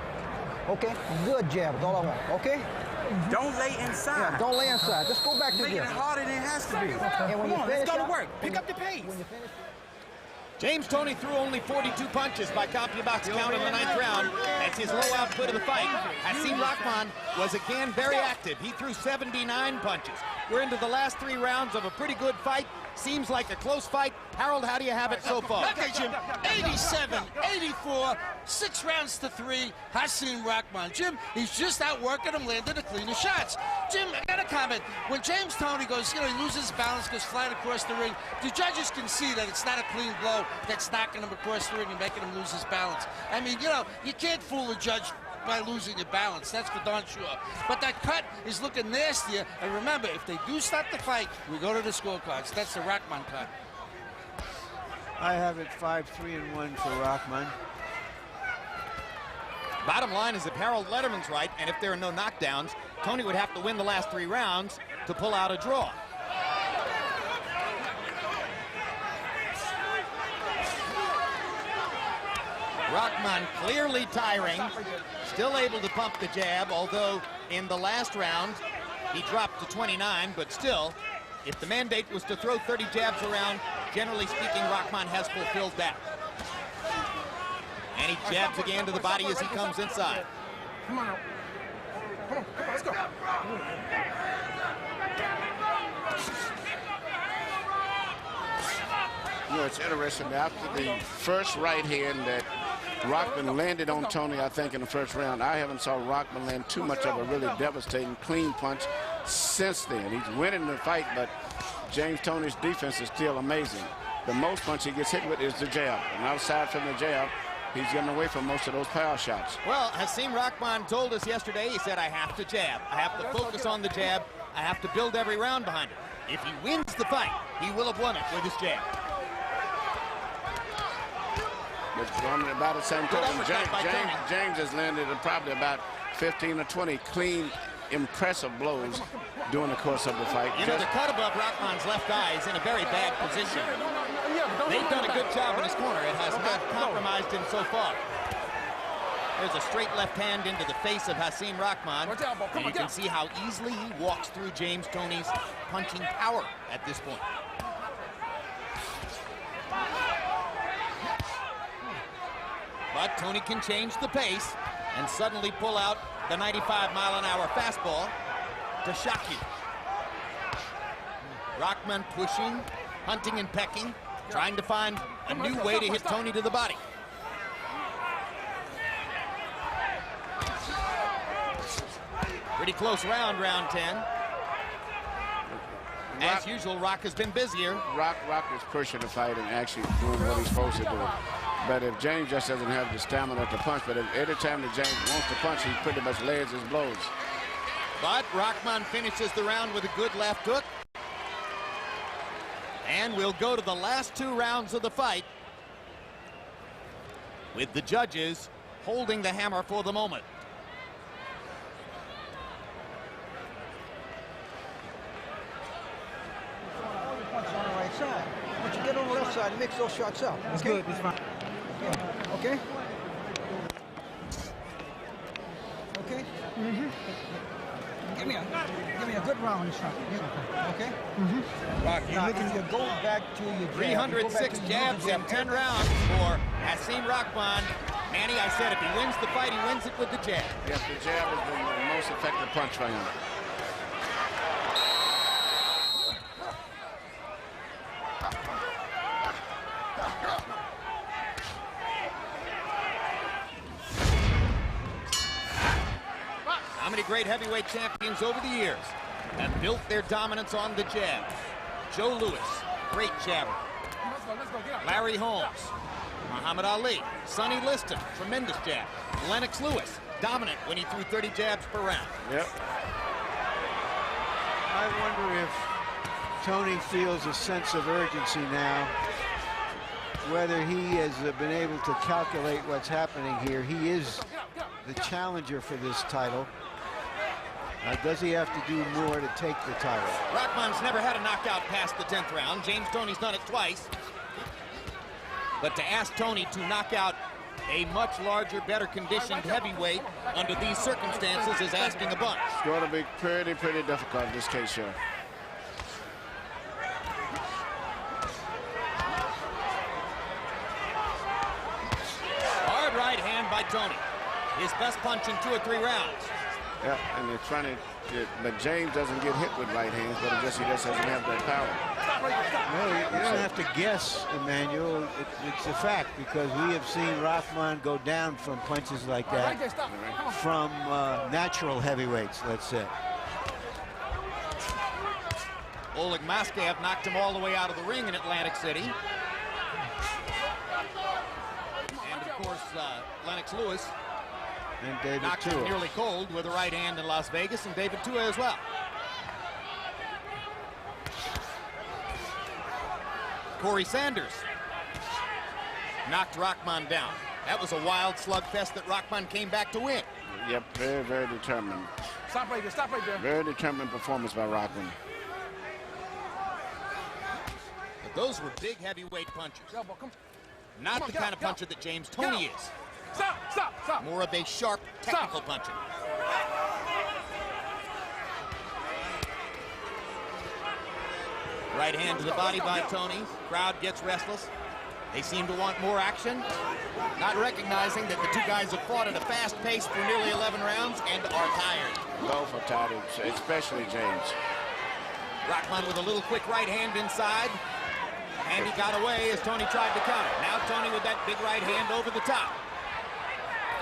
Okay? Good jab, that's all I want, okay? Don't lay inside. Yeah, don't lay inside. Just go back to the Make it jab. harder than it has to be. And when Come you on, finish let's go to up- work. Pick up the pace. When you finish, James Toney threw only 42 punches by CompuBox count in the 9th round. That's his low output of the fight. Hasim Rahman was again very active. He threw 79 punches. We're into the last 3 rounds of a pretty good fight. Seems like a close fight. Harold, how do you have it so far? Okay, Jim, 87, 84, 6 rounds to 3, Hasim Rahman. Jim, he's just outworking him, landing the cleaner shots. Jim, I got a comment. When James Toney goes, he loses balance, goes flying across the ring, the judges can see that it's not a clean blow that's knocking him across the ring and making him lose his balance. I mean, you can't fool a judge by losing your balance. That's for darn sure. But that cut is looking nastier. And remember, if they do stop the fight, we go to the scorecards. That's the Rahman cut. I have it 5-3-1 for Rahman. Bottom line is if Harold Letterman's right, and if there are no knockdowns, Toney would have to win the last 3 rounds to pull out a draw. Rahman clearly tiring, still able to pump the jab, although in the last round he dropped to 29, but still, if the mandate was to throw 30 jabs around, generally speaking, Rahman has fulfilled that. And he jabs again to the body as he comes inside. Come on. Come on, let's go. You know, it's interesting. After the first right hand that Rahman landed on Toney, I think, in the first round, I haven't saw Rahman land too much of a really devastating, clean punch since then. He's winning the fight, but James Toney's defense is still amazing. The most punch he gets hit with is the jab. And outside from the jab, he's getting away from most of those power shots. Well, Hasim Rahman told us yesterday, he said, I have to jab. I have to focus on the jab. I have to build every round behind it. If he wins the fight, he will have won it with his jab. But about the same time, James has landed probably about 15 or 20 clean, impressive blows during the course of the fight. You know, the cut above Rahman's left eye is in a very bad position. They've done a good job in his corner. It has not compromised him so far. There's a straight left hand into the face of Hasim Rahman. And you can see how easily he walks through James Toney's punching power at this point. But Toney can change the pace and suddenly pull out the 95-mile-an-hour fastball to shock you. Rahman pushing, hunting and pecking, trying to find a new way to hit Toney to the body. Pretty close round 10. As usual, Rock has been busier. Rock is pushing the fight and actually doing what he's supposed to do. But if James just doesn't have the stamina to punch, but every time that James wants to punch, he pretty much lays his blows. But Rahman finishes the round with a good left hook. And we'll go to the last 2 rounds of the fight, with the judges holding the hammer for the moment. Punch on the right side. But you get on the left side and mix those shots up. That's good. That's fine. Okay? Okay? Give me a good round shot. Okay? Rock, Now, if you go back to your jab, 306 jabs in 10 rounds for Hasim Rahman. Manny, I said if he wins the fight, he wins it with the jab. Yes, the jab has been the most effective punch for him. How many great heavyweight champions over the years have built their dominance on the jab? Joe Louis, great jabber. Larry Holmes, Muhammad Ali, Sonny Liston, tremendous jab. Lennox Lewis, dominant when he threw 30 jabs per round. Yep. I wonder if Toney feels a sense of urgency now, whether he has been able to calculate what's happening here. He is the challenger for this title. Does he have to do more to take the title? Rahman's never had a knockout past the 10th round. James Toney's done it twice. But to ask Toney to knock out a much larger, better conditioned heavyweight under these circumstances is asking a bunch. It's going to be pretty difficult in this case here. Hard right hand by Toney. His best punch in 2 or 3 rounds. Yeah, and they're trying to, but James doesn't get hit with right hands, but he just doesn't have that power. No, you don't have to guess, Emmanuel. It's a fact, because we have seen Rahman go down from punches like that from natural heavyweights, let's say. Oleg Maskev knocked him all the way out of the ring in Atlantic City. And of course, Lennox Lewis And David knocked him Tua. nearly cold with a right hand in Las Vegas, and David Tua as well. Corey Sanders knocked Rahman down. That was a wild slugfest that Rahman came back to win. Yep, very determined. Stop right there, stop right there. Very determined performance by Rahman. But those were big heavyweight punches. Not the kind of puncher that James Toney is. Stop. More of a sharp, technical puncher. Right hand to the body by Toney. Crowd gets restless. They seem to want more action, not recognizing that the two guys have fought at a fast pace for nearly 11 rounds and are tired. Both are tired, especially James. Rahman with a little quick right hand inside, and he got away as Toney tried to counter. Now Toney with that big right hand over the top.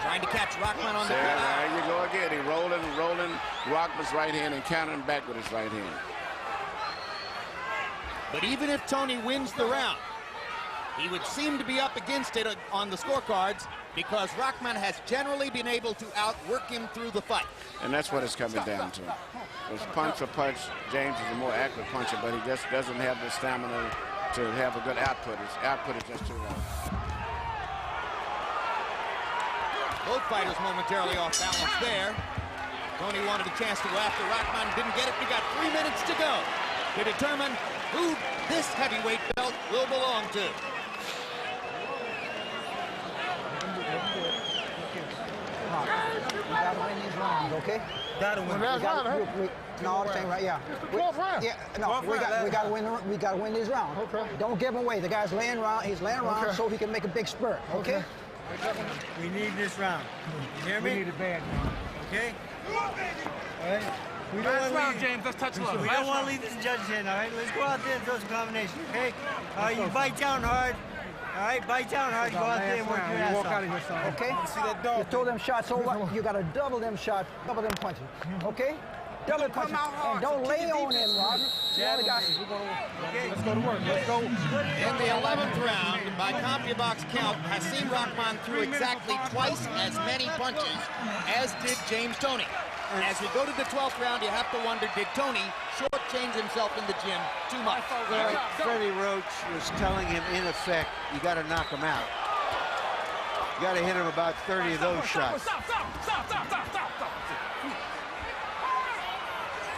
Trying to catch Rahman on the ground. There you go again. He rolling Rahman's right hand and countering back with his right hand. But even if Toney wins the round, he would seem to be up against it on the scorecards because Rahman has generally been able to outwork him through the fight. And that's what it's coming down to. It's punch for punch. James is a more accurate puncher, but he just doesn't have the stamina to have a good output. His output is just too low. Both fighters momentarily off balance there. Toney wanted a chance to go after Rahman, didn't get it. We got 3 minutes to go to determine who this heavyweight belt will belong to. We gotta win these rounds, okay? Gotta win. No, I'm saying right, yeah. It's the 12th round. Yeah, no, we gotta win these rounds. Okay. Don't give him away. The guy's laying around. He's laying around Okay. so he can make a big spurt. Okay. We need this round. You hear me? We need it bad, man. Okay? All right? We don't Last want round, to James. Let's touch love. We don't want to leave this judges in, all right? Let's go out there and throw some combinations, okay? You bite down hard. All right, bite down hard. Go out there and work your ass Walk off. out of here, son. Okay. See that dog? You throw them shots over. You gotta double them shots, double them punches. Okay. Double punches. And don't lay on him, Rod. You only got. Let's go to work. Let's go. In the 11th round, by CompuBox count, Hasim Rahman threw exactly twice as many punches as did James Toney. As we go to the 12th round, you have to wonder, did Toney shortchange himself in the gym too much? Well, Freddie Roach was telling him, in effect, you got to knock him out. You got to hit him about 30 of those shots.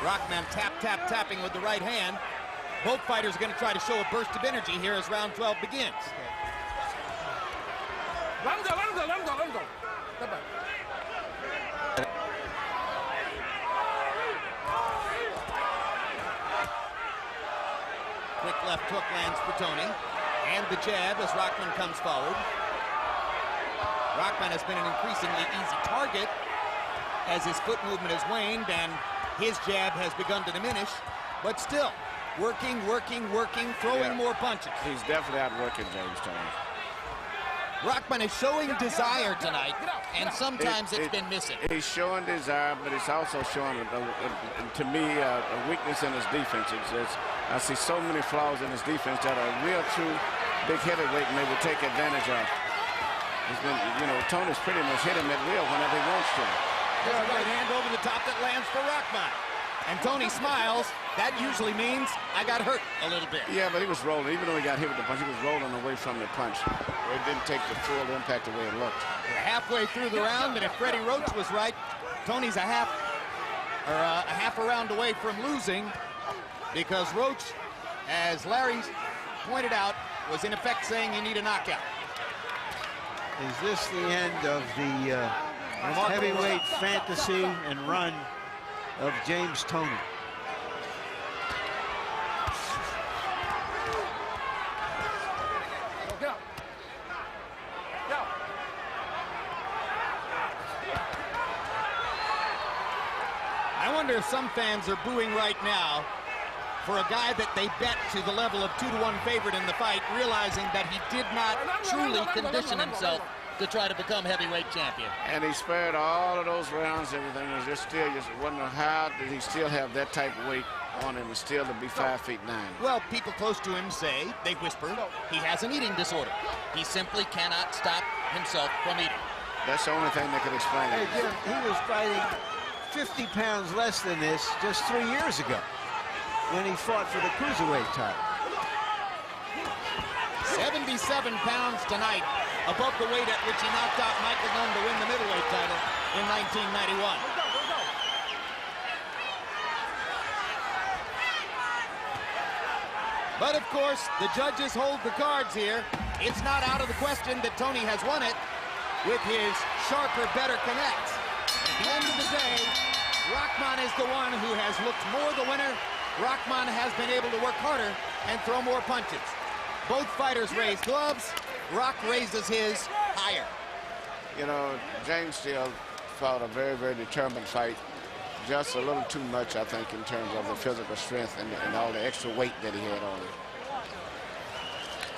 Rahman tapping with the right hand. Both fighters are going to try to show a burst of energy here as round 12 begins. Let him go. Step back. Quick left hook lands for Toney. And the jab as Rahman comes forward. Rahman has been an increasingly easy target as his foot movement has waned and his jab has begun to diminish. But still, working, throwing more punches. He's definitely outworking James Toney. Rahman is showing desire tonight, and sometimes it's been missing. He's showing desire, but he's also showing, to me, a weakness in his defense. I see so many flaws in his defense that a real true big heavyweight may would take advantage of. He's been, Toney's pretty much hit him at will whenever he wants to. There's a right hand over the top that lands for Rahman. And Toney smiles. That usually means I got hurt a little bit. Yeah, but he was rolling. Even though he got hit with the punch, he was rolling away from the punch. It didn't take the full impact the way it looked. We're halfway through the round, and if Freddie Roach was right, Toney's a half a round away from losing, because Roach, as Larry pointed out, was in effect saying you need a knockout. Is this the end of the heavyweight fantasy and run of James Toney? I wonder if some fans are booing right now for a guy that they bet to the level of 2-to-1 favorite in the fight, realizing that he did not truly condition himself to try to become heavyweight champion. And he spared all of those rounds, everything. Was just wondering how did he still have that type of weight on him and still to be 5'9". Well, people close to him say, they whisper, he has an eating disorder. He simply cannot stop himself from eating. That's the only thing that could explain it. Hey, Jim, he was fighting 50 pounds less than this just 3 years ago when he fought for the cruiserweight title. 77 pounds tonight, above the weight at which he knocked out Michael Nunn to win the middleweight title in 1991. But of course, the judges hold the cards here. It's not out of the question that Toney has won it with his sharper, better connects. At the end of the day, Rahman is the one who has looked more the winner Rahman has been able to work harder and throw more punches. Both fighters raise gloves. Rock raises his higher. You know, James still fought a very, very determined fight. Just a little too much, I think, in terms of the physical strength and all the extra weight that he had on him.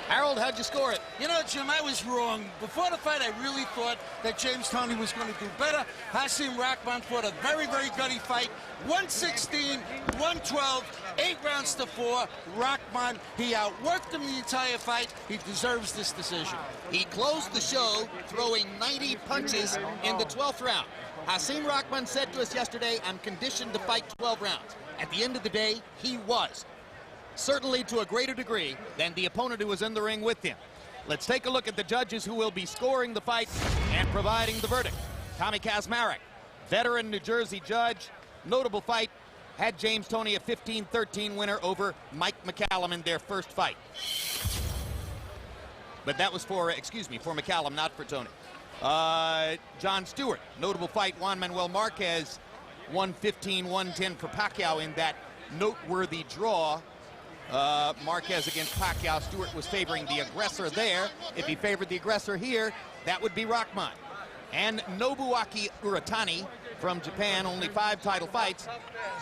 Harold, how'd you score it? You know, Jim, I was wrong. Before the fight, I really thought that James Toney was going to do better. Hasim Rahman fought a very, very gutty fight. 116, 112, 8 rounds to 4. Rahman, he outworked him the entire fight. He deserves this decision. He closed the show throwing 90 punches in the 12th round. Hasim Rahman said to us yesterday, I'm conditioned to fight 12 rounds. At the end of the day, he was. Certainly to a greater degree than the opponent who was in the ring with him. Let's take a look at the judges who will be scoring the fight and providing the verdict. Tommy Kazmarek, veteran New Jersey judge, notable fight, had James Toney a 15-13 winner over Mike McCallum in their first fight. But that was for, for McCallum, not for Toney. John Stewart, notable fight, Juan Manuel Marquez, 115-110 for Pacquiao in that noteworthy draw. Marquez against Pacquiao. Stewart was favoring the aggressor there. If he favored the aggressor here, that would be Rahman. And Nobuaki Uratani from Japan, only 5 title fights,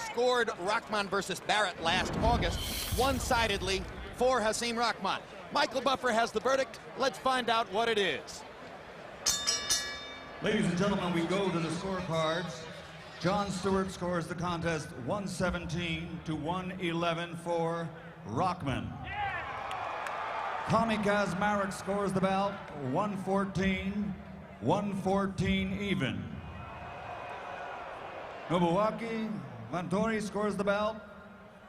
scored Rahman versus Barrett last August, one-sidedly for Hasim Rahman. Michael Buffer has the verdict. Let's find out what it is. Ladies and gentlemen, we go to the scorecards. John Stewart scores the contest 117-111 for Rahman. Tommy Kazmarek scores the bout 114 even. Nobuaki Toney scores the bout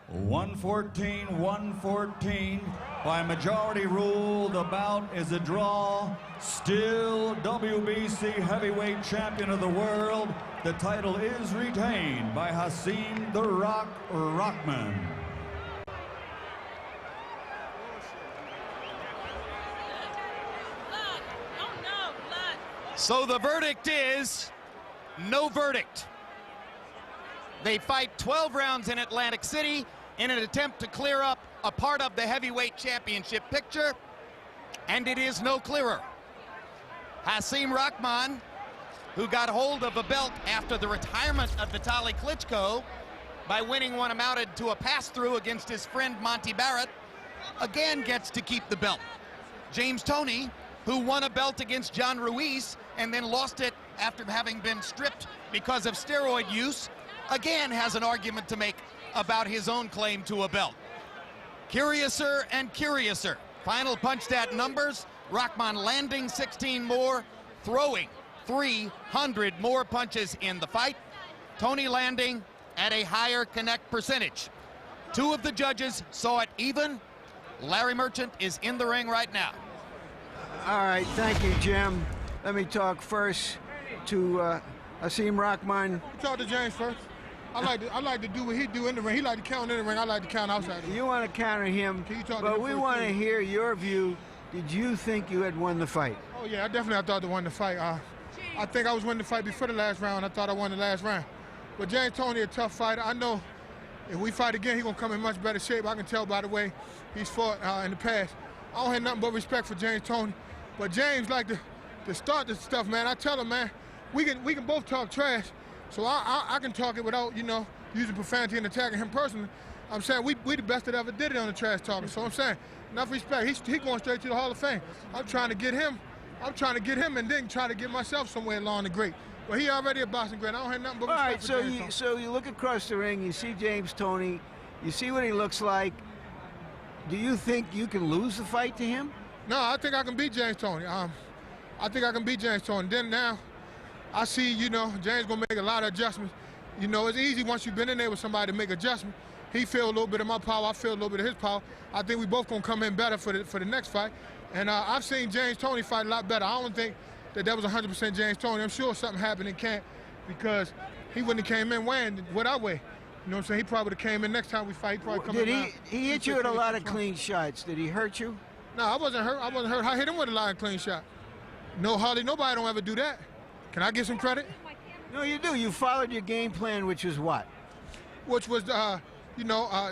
114 by majority rule. The bout is a draw. Still WBC heavyweight champion of the world. The title is retained by Hasim "The Rock" Rahman. So the verdict is no verdict. They fight 12 rounds in Atlantic City in an attempt to clear up a part of the heavyweight championship picture, and it is no clearer. Hasim Rahman, who got hold of a belt after the retirement of Vitaly Klitschko by winning what amounted to a pass-through against his friend Monty Barrett, again gets to keep the belt. James Toney, who won a belt against John Ruiz and then lost it after having been stripped because of steroid use, again has an argument to make about his own claim to a belt. Curiouser and curiouser. Final punch stat numbers, Rahman landing 16 more, throwing 300 more punches in the fight. Toney landing at a higher connect percentage. 2 of the judges saw it even. Larry Merchant is in the ring right now. All right, thank you, Jim. Let me talk first to Hasim Rahman. Talk to James first. I like to do what he do in the ring. He like to count in the ring. I like to count outside the ring. You want to counter him, but we want to hear your view. Did you think you had won the fight? Oh, yeah, I thought I won the fight. I think I was winning the fight before the last round. I thought I won the last round. But James Toney, a tough fighter. I know if we fight again, he's going to come in much better shape. I can tell by the way he's fought in the past. I don't have nothing but respect for James Toney. But James like to start this stuff, man. I tell him, man, we can both talk trash. So I can talk it without, using profanity and attacking him personally. I'm saying we the best that ever did it on the trash talking. So I'm saying, enough respect. He's going straight to the Hall of Fame. I'm trying to get him and then try to get myself somewhere along the great. But he already a boxing great. I don't have nothing but respect for James Toney. So you look across the ring, you see James Toney, you see what he looks like. Do you think you can lose the fight to him? No, I think I can beat James Toney. I think I can beat James Toney. Then now, I see, James gonna make a lot of adjustments. It's easy once you've been in there with somebody to make adjustments. He feel a little bit of my power, I feel a little bit of his power. I think we both gonna come in better for the next fight. And I've seen James Toney fight a lot better. I don't think that was 100% James Toney. I'm sure something happened in camp because he wouldn't have came in weighing what I weigh. You know what I'm saying? He probably would have came in next time we fight. He probably come in. Did he hit you with a lot of clean shots? Did he hurt you? No, I wasn't hurt. I hit him with a lot of clean shots. No, hardly nobody don't ever do that. Can I get some credit? No, you do. You followed your game plan, which was what? Which was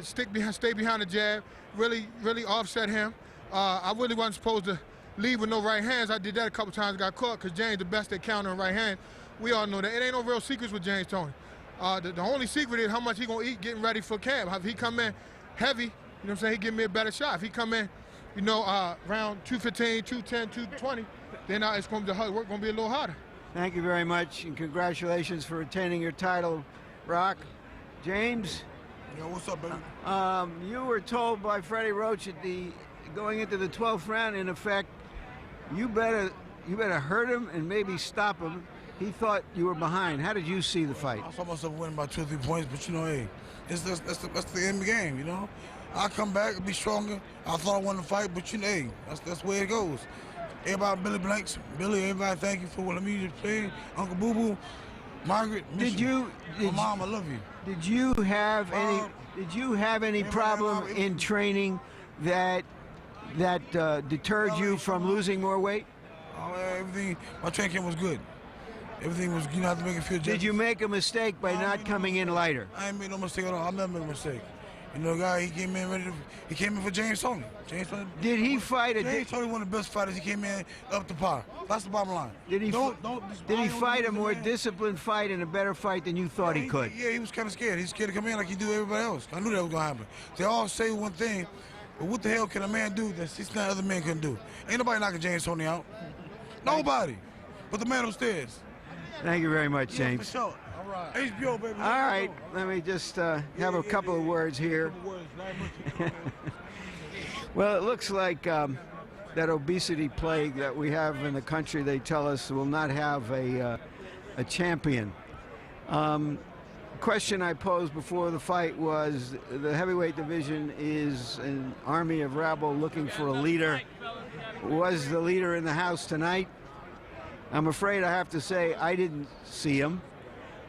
stay behind the jab, really offset him. I really wasn't supposed to lead with no right hands. I did that a couple times, got caught, because James the best at countering right hand. We all know that. It ain't no real secrets with James Toney. The only secret is how much he gonna eat getting ready for camp. If he come in heavy, you know what I'm saying, he give me a better shot. If he come in, round 215, 210, 220, then the work gonna be a little harder. Thank you very much, and congratulations for retaining your title, Rock. James? Yo, what's up, baby? You were told by Freddie Roach going into the 12th round, in effect, you better hurt him and maybe stop him. He thought you were behind. How did you see the fight? I saw myself winning by 2 or 3 points, but hey, that's the end of the game, I come back and be stronger. I thought I won the fight, but hey, that's the way it goes. Everybody, Billy Blanks, everybody, thank you for letting me play. Uncle Boo Boo, Margaret, my mom, I love you. Did you have any problem in training that deterred you from losing more weight? Everything, my training camp was good. Everything was, have to make it feel just. Did you make a mistake by not coming in lighter? I ain't made no mistake at all. I never made a mistake. The guy, he came in he came in for James Toney. Did he fight James Toney, one of the best fighters. He came in up to par. That's the bottom line. Did he fight a more disciplined fight and a better fight than you thought he could? Yeah, he was kind of scared. He's scared to come in like he do everybody else. I knew that was going to happen. They all say one thing, but what the hell can a man do that 69 other men couldn't do? Ain't nobody knocking James Toney out. Nobody. But the man upstairs. Thank you very much, James. For sure. All right. HBO, baby. All right. Let me just have a couple of words here. Well, it looks like that obesity plague that we have in the country, they tell us, will not have a champion. Question I posed before the fight was, the heavyweight division is an army of rabble looking for a leader. Was the leader in the house tonight? I'm afraid I have to say I didn't see him.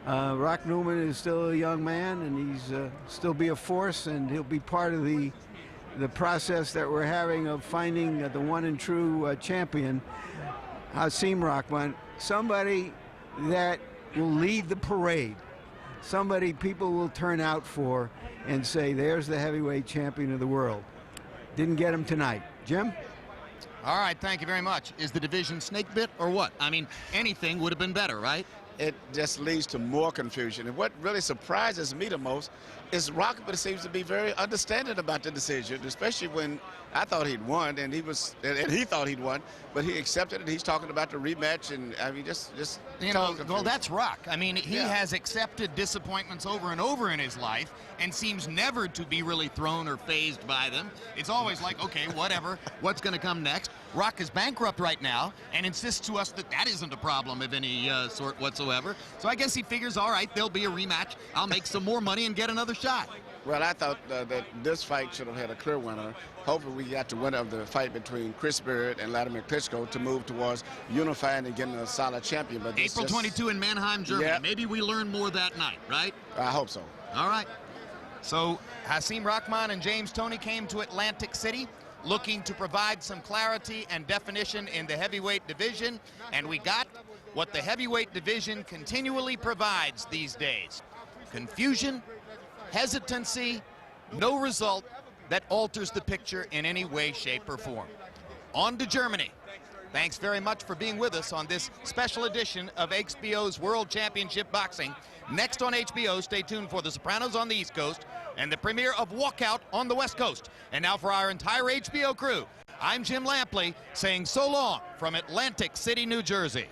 Rock Newman is still a young man, and he's still be a force, and he'll be part of the process that we're having of finding the one and true champion, Hasim Rahman, somebody that will lead the parade, somebody people will turn out for and say, there's the heavyweight champion of the world. Didn't get him tonight. Jim? All right, thank you very much. Is the division snake bit or what? I mean, anything would have been better, right? It just leads to more confusion. And what really surprises me the most is Rockman seems to be very understanding about the decision, especially when I thought he'd won, and he thought he'd won, but he accepted it. He's talking about the rematch, and I mean, just well, that's Rock. I mean, he has accepted disappointments over and over in his life and seems never to be really thrown or fazed by them. It's always like, okay, whatever, what's going to come next? Rock is bankrupt right now and insists to us that that isn't a problem of any sort whatsoever. So I guess he figures, all right, there'll be a rematch. I'll make some more money and get another shot. Well, I thought that this fight should have had a clear winner. Hopefully we got the winner of the fight between Chris Bird and Vladimir Klitschko to move towards unifying and getting a solid champion. But April 22 in Mannheim, Germany. Yeah. Maybe we learn more that night, right? I hope so. All right. So Hasim Rahman and James Toney came to Atlantic City looking to provide some clarity and definition in the heavyweight division, and we got what the heavyweight division continually provides these days. Confusion, hesitancy, no result that alters the picture in any way, shape, or form. On to Germany. Thanks very much for being with us on this special edition of HBO's World Championship Boxing. Next on HBO, stay tuned for The Sopranos on the East Coast and the premiere of Walkout on the West Coast. And now for our entire HBO crew, I'm Jim Lampley saying so long from Atlantic City, New Jersey.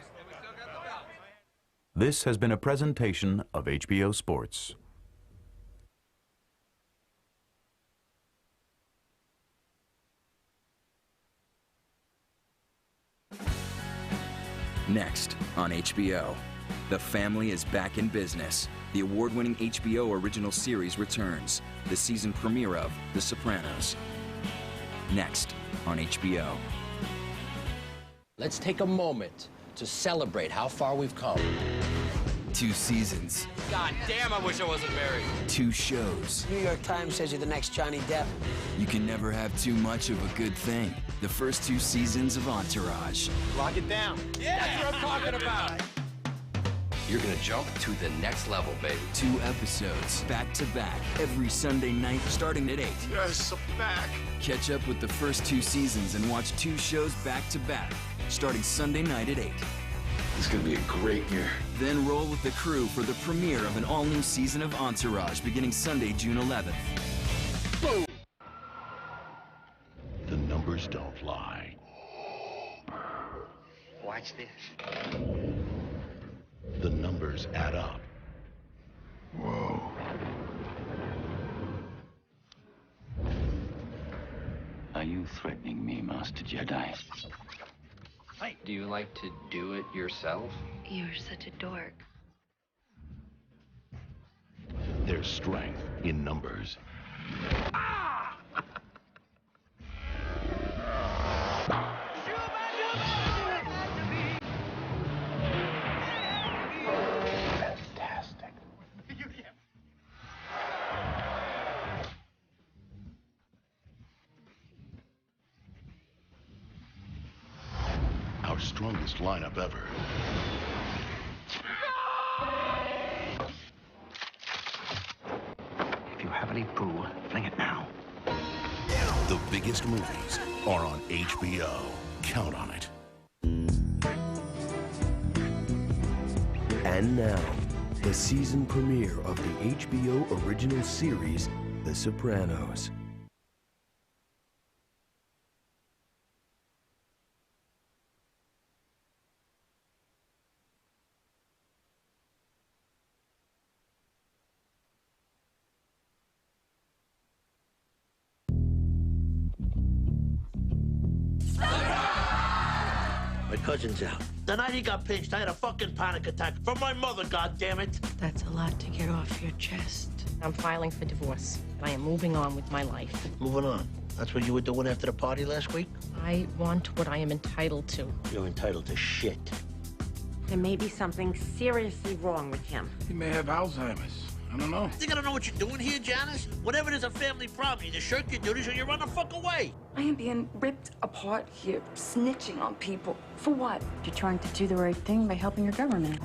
This has been a presentation of HBO Sports. Next on HBO, the family is back in business. The award-winning HBO original series returns, the season premiere of The Sopranos. Next on HBO. Let's take a moment to celebrate how far we've come. 2 seasons. God damn, I wish I wasn't married. 2 shows. New York Times says you're the next Johnny Depp. You can never have too much of a good thing. The first 2 seasons of Entourage. Lock it down. Yeah, that's what I'm talking about. You're gonna jump to the next level, baby. 2 episodes, back-to-back, every Sunday night, starting at 8. Yes, I'm back. Catch up with the first 2 seasons and watch 2 shows back-to-back, starting Sunday night at 8. It's gonna be a great year. Then roll with the crew for the premiere of an all-new season of Entourage, beginning Sunday, June 11th. Boom! The numbers don't lie. Watch this. The numbers add up. Whoa. Are you threatening me, Master Jedi? Do you like to do it yourself? You're such a dork. There's strength in numbers. Fantastic. Our strongest lineup ever. If you have any poo, fling it now. The biggest movies are on HBO. Count on it. And now, the season premiere of the HBO original series, The Sopranos. My cousin's out. The night he got pinched, I had a fucking panic attack from my mother, goddammit. That's a lot to get off your chest. I'm filing for divorce. I am moving on with my life. Moving on. That's what you were doing after the party last week? I want what I am entitled to. You're entitled to shit. There may be something seriously wrong with him. He may have Alzheimer's. I don't know. You gotta know what you're doing here, Janice. Whenever there's a family problem, you just shirk your duties or you run the fuck away. I am being ripped apart here, snitching on people. For what? You're trying to do the right thing by helping your government.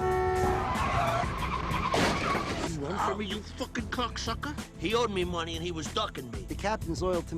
You run from me, you fucking cocksucker? He owed me money and he was ducking me. The captain's loyal to me.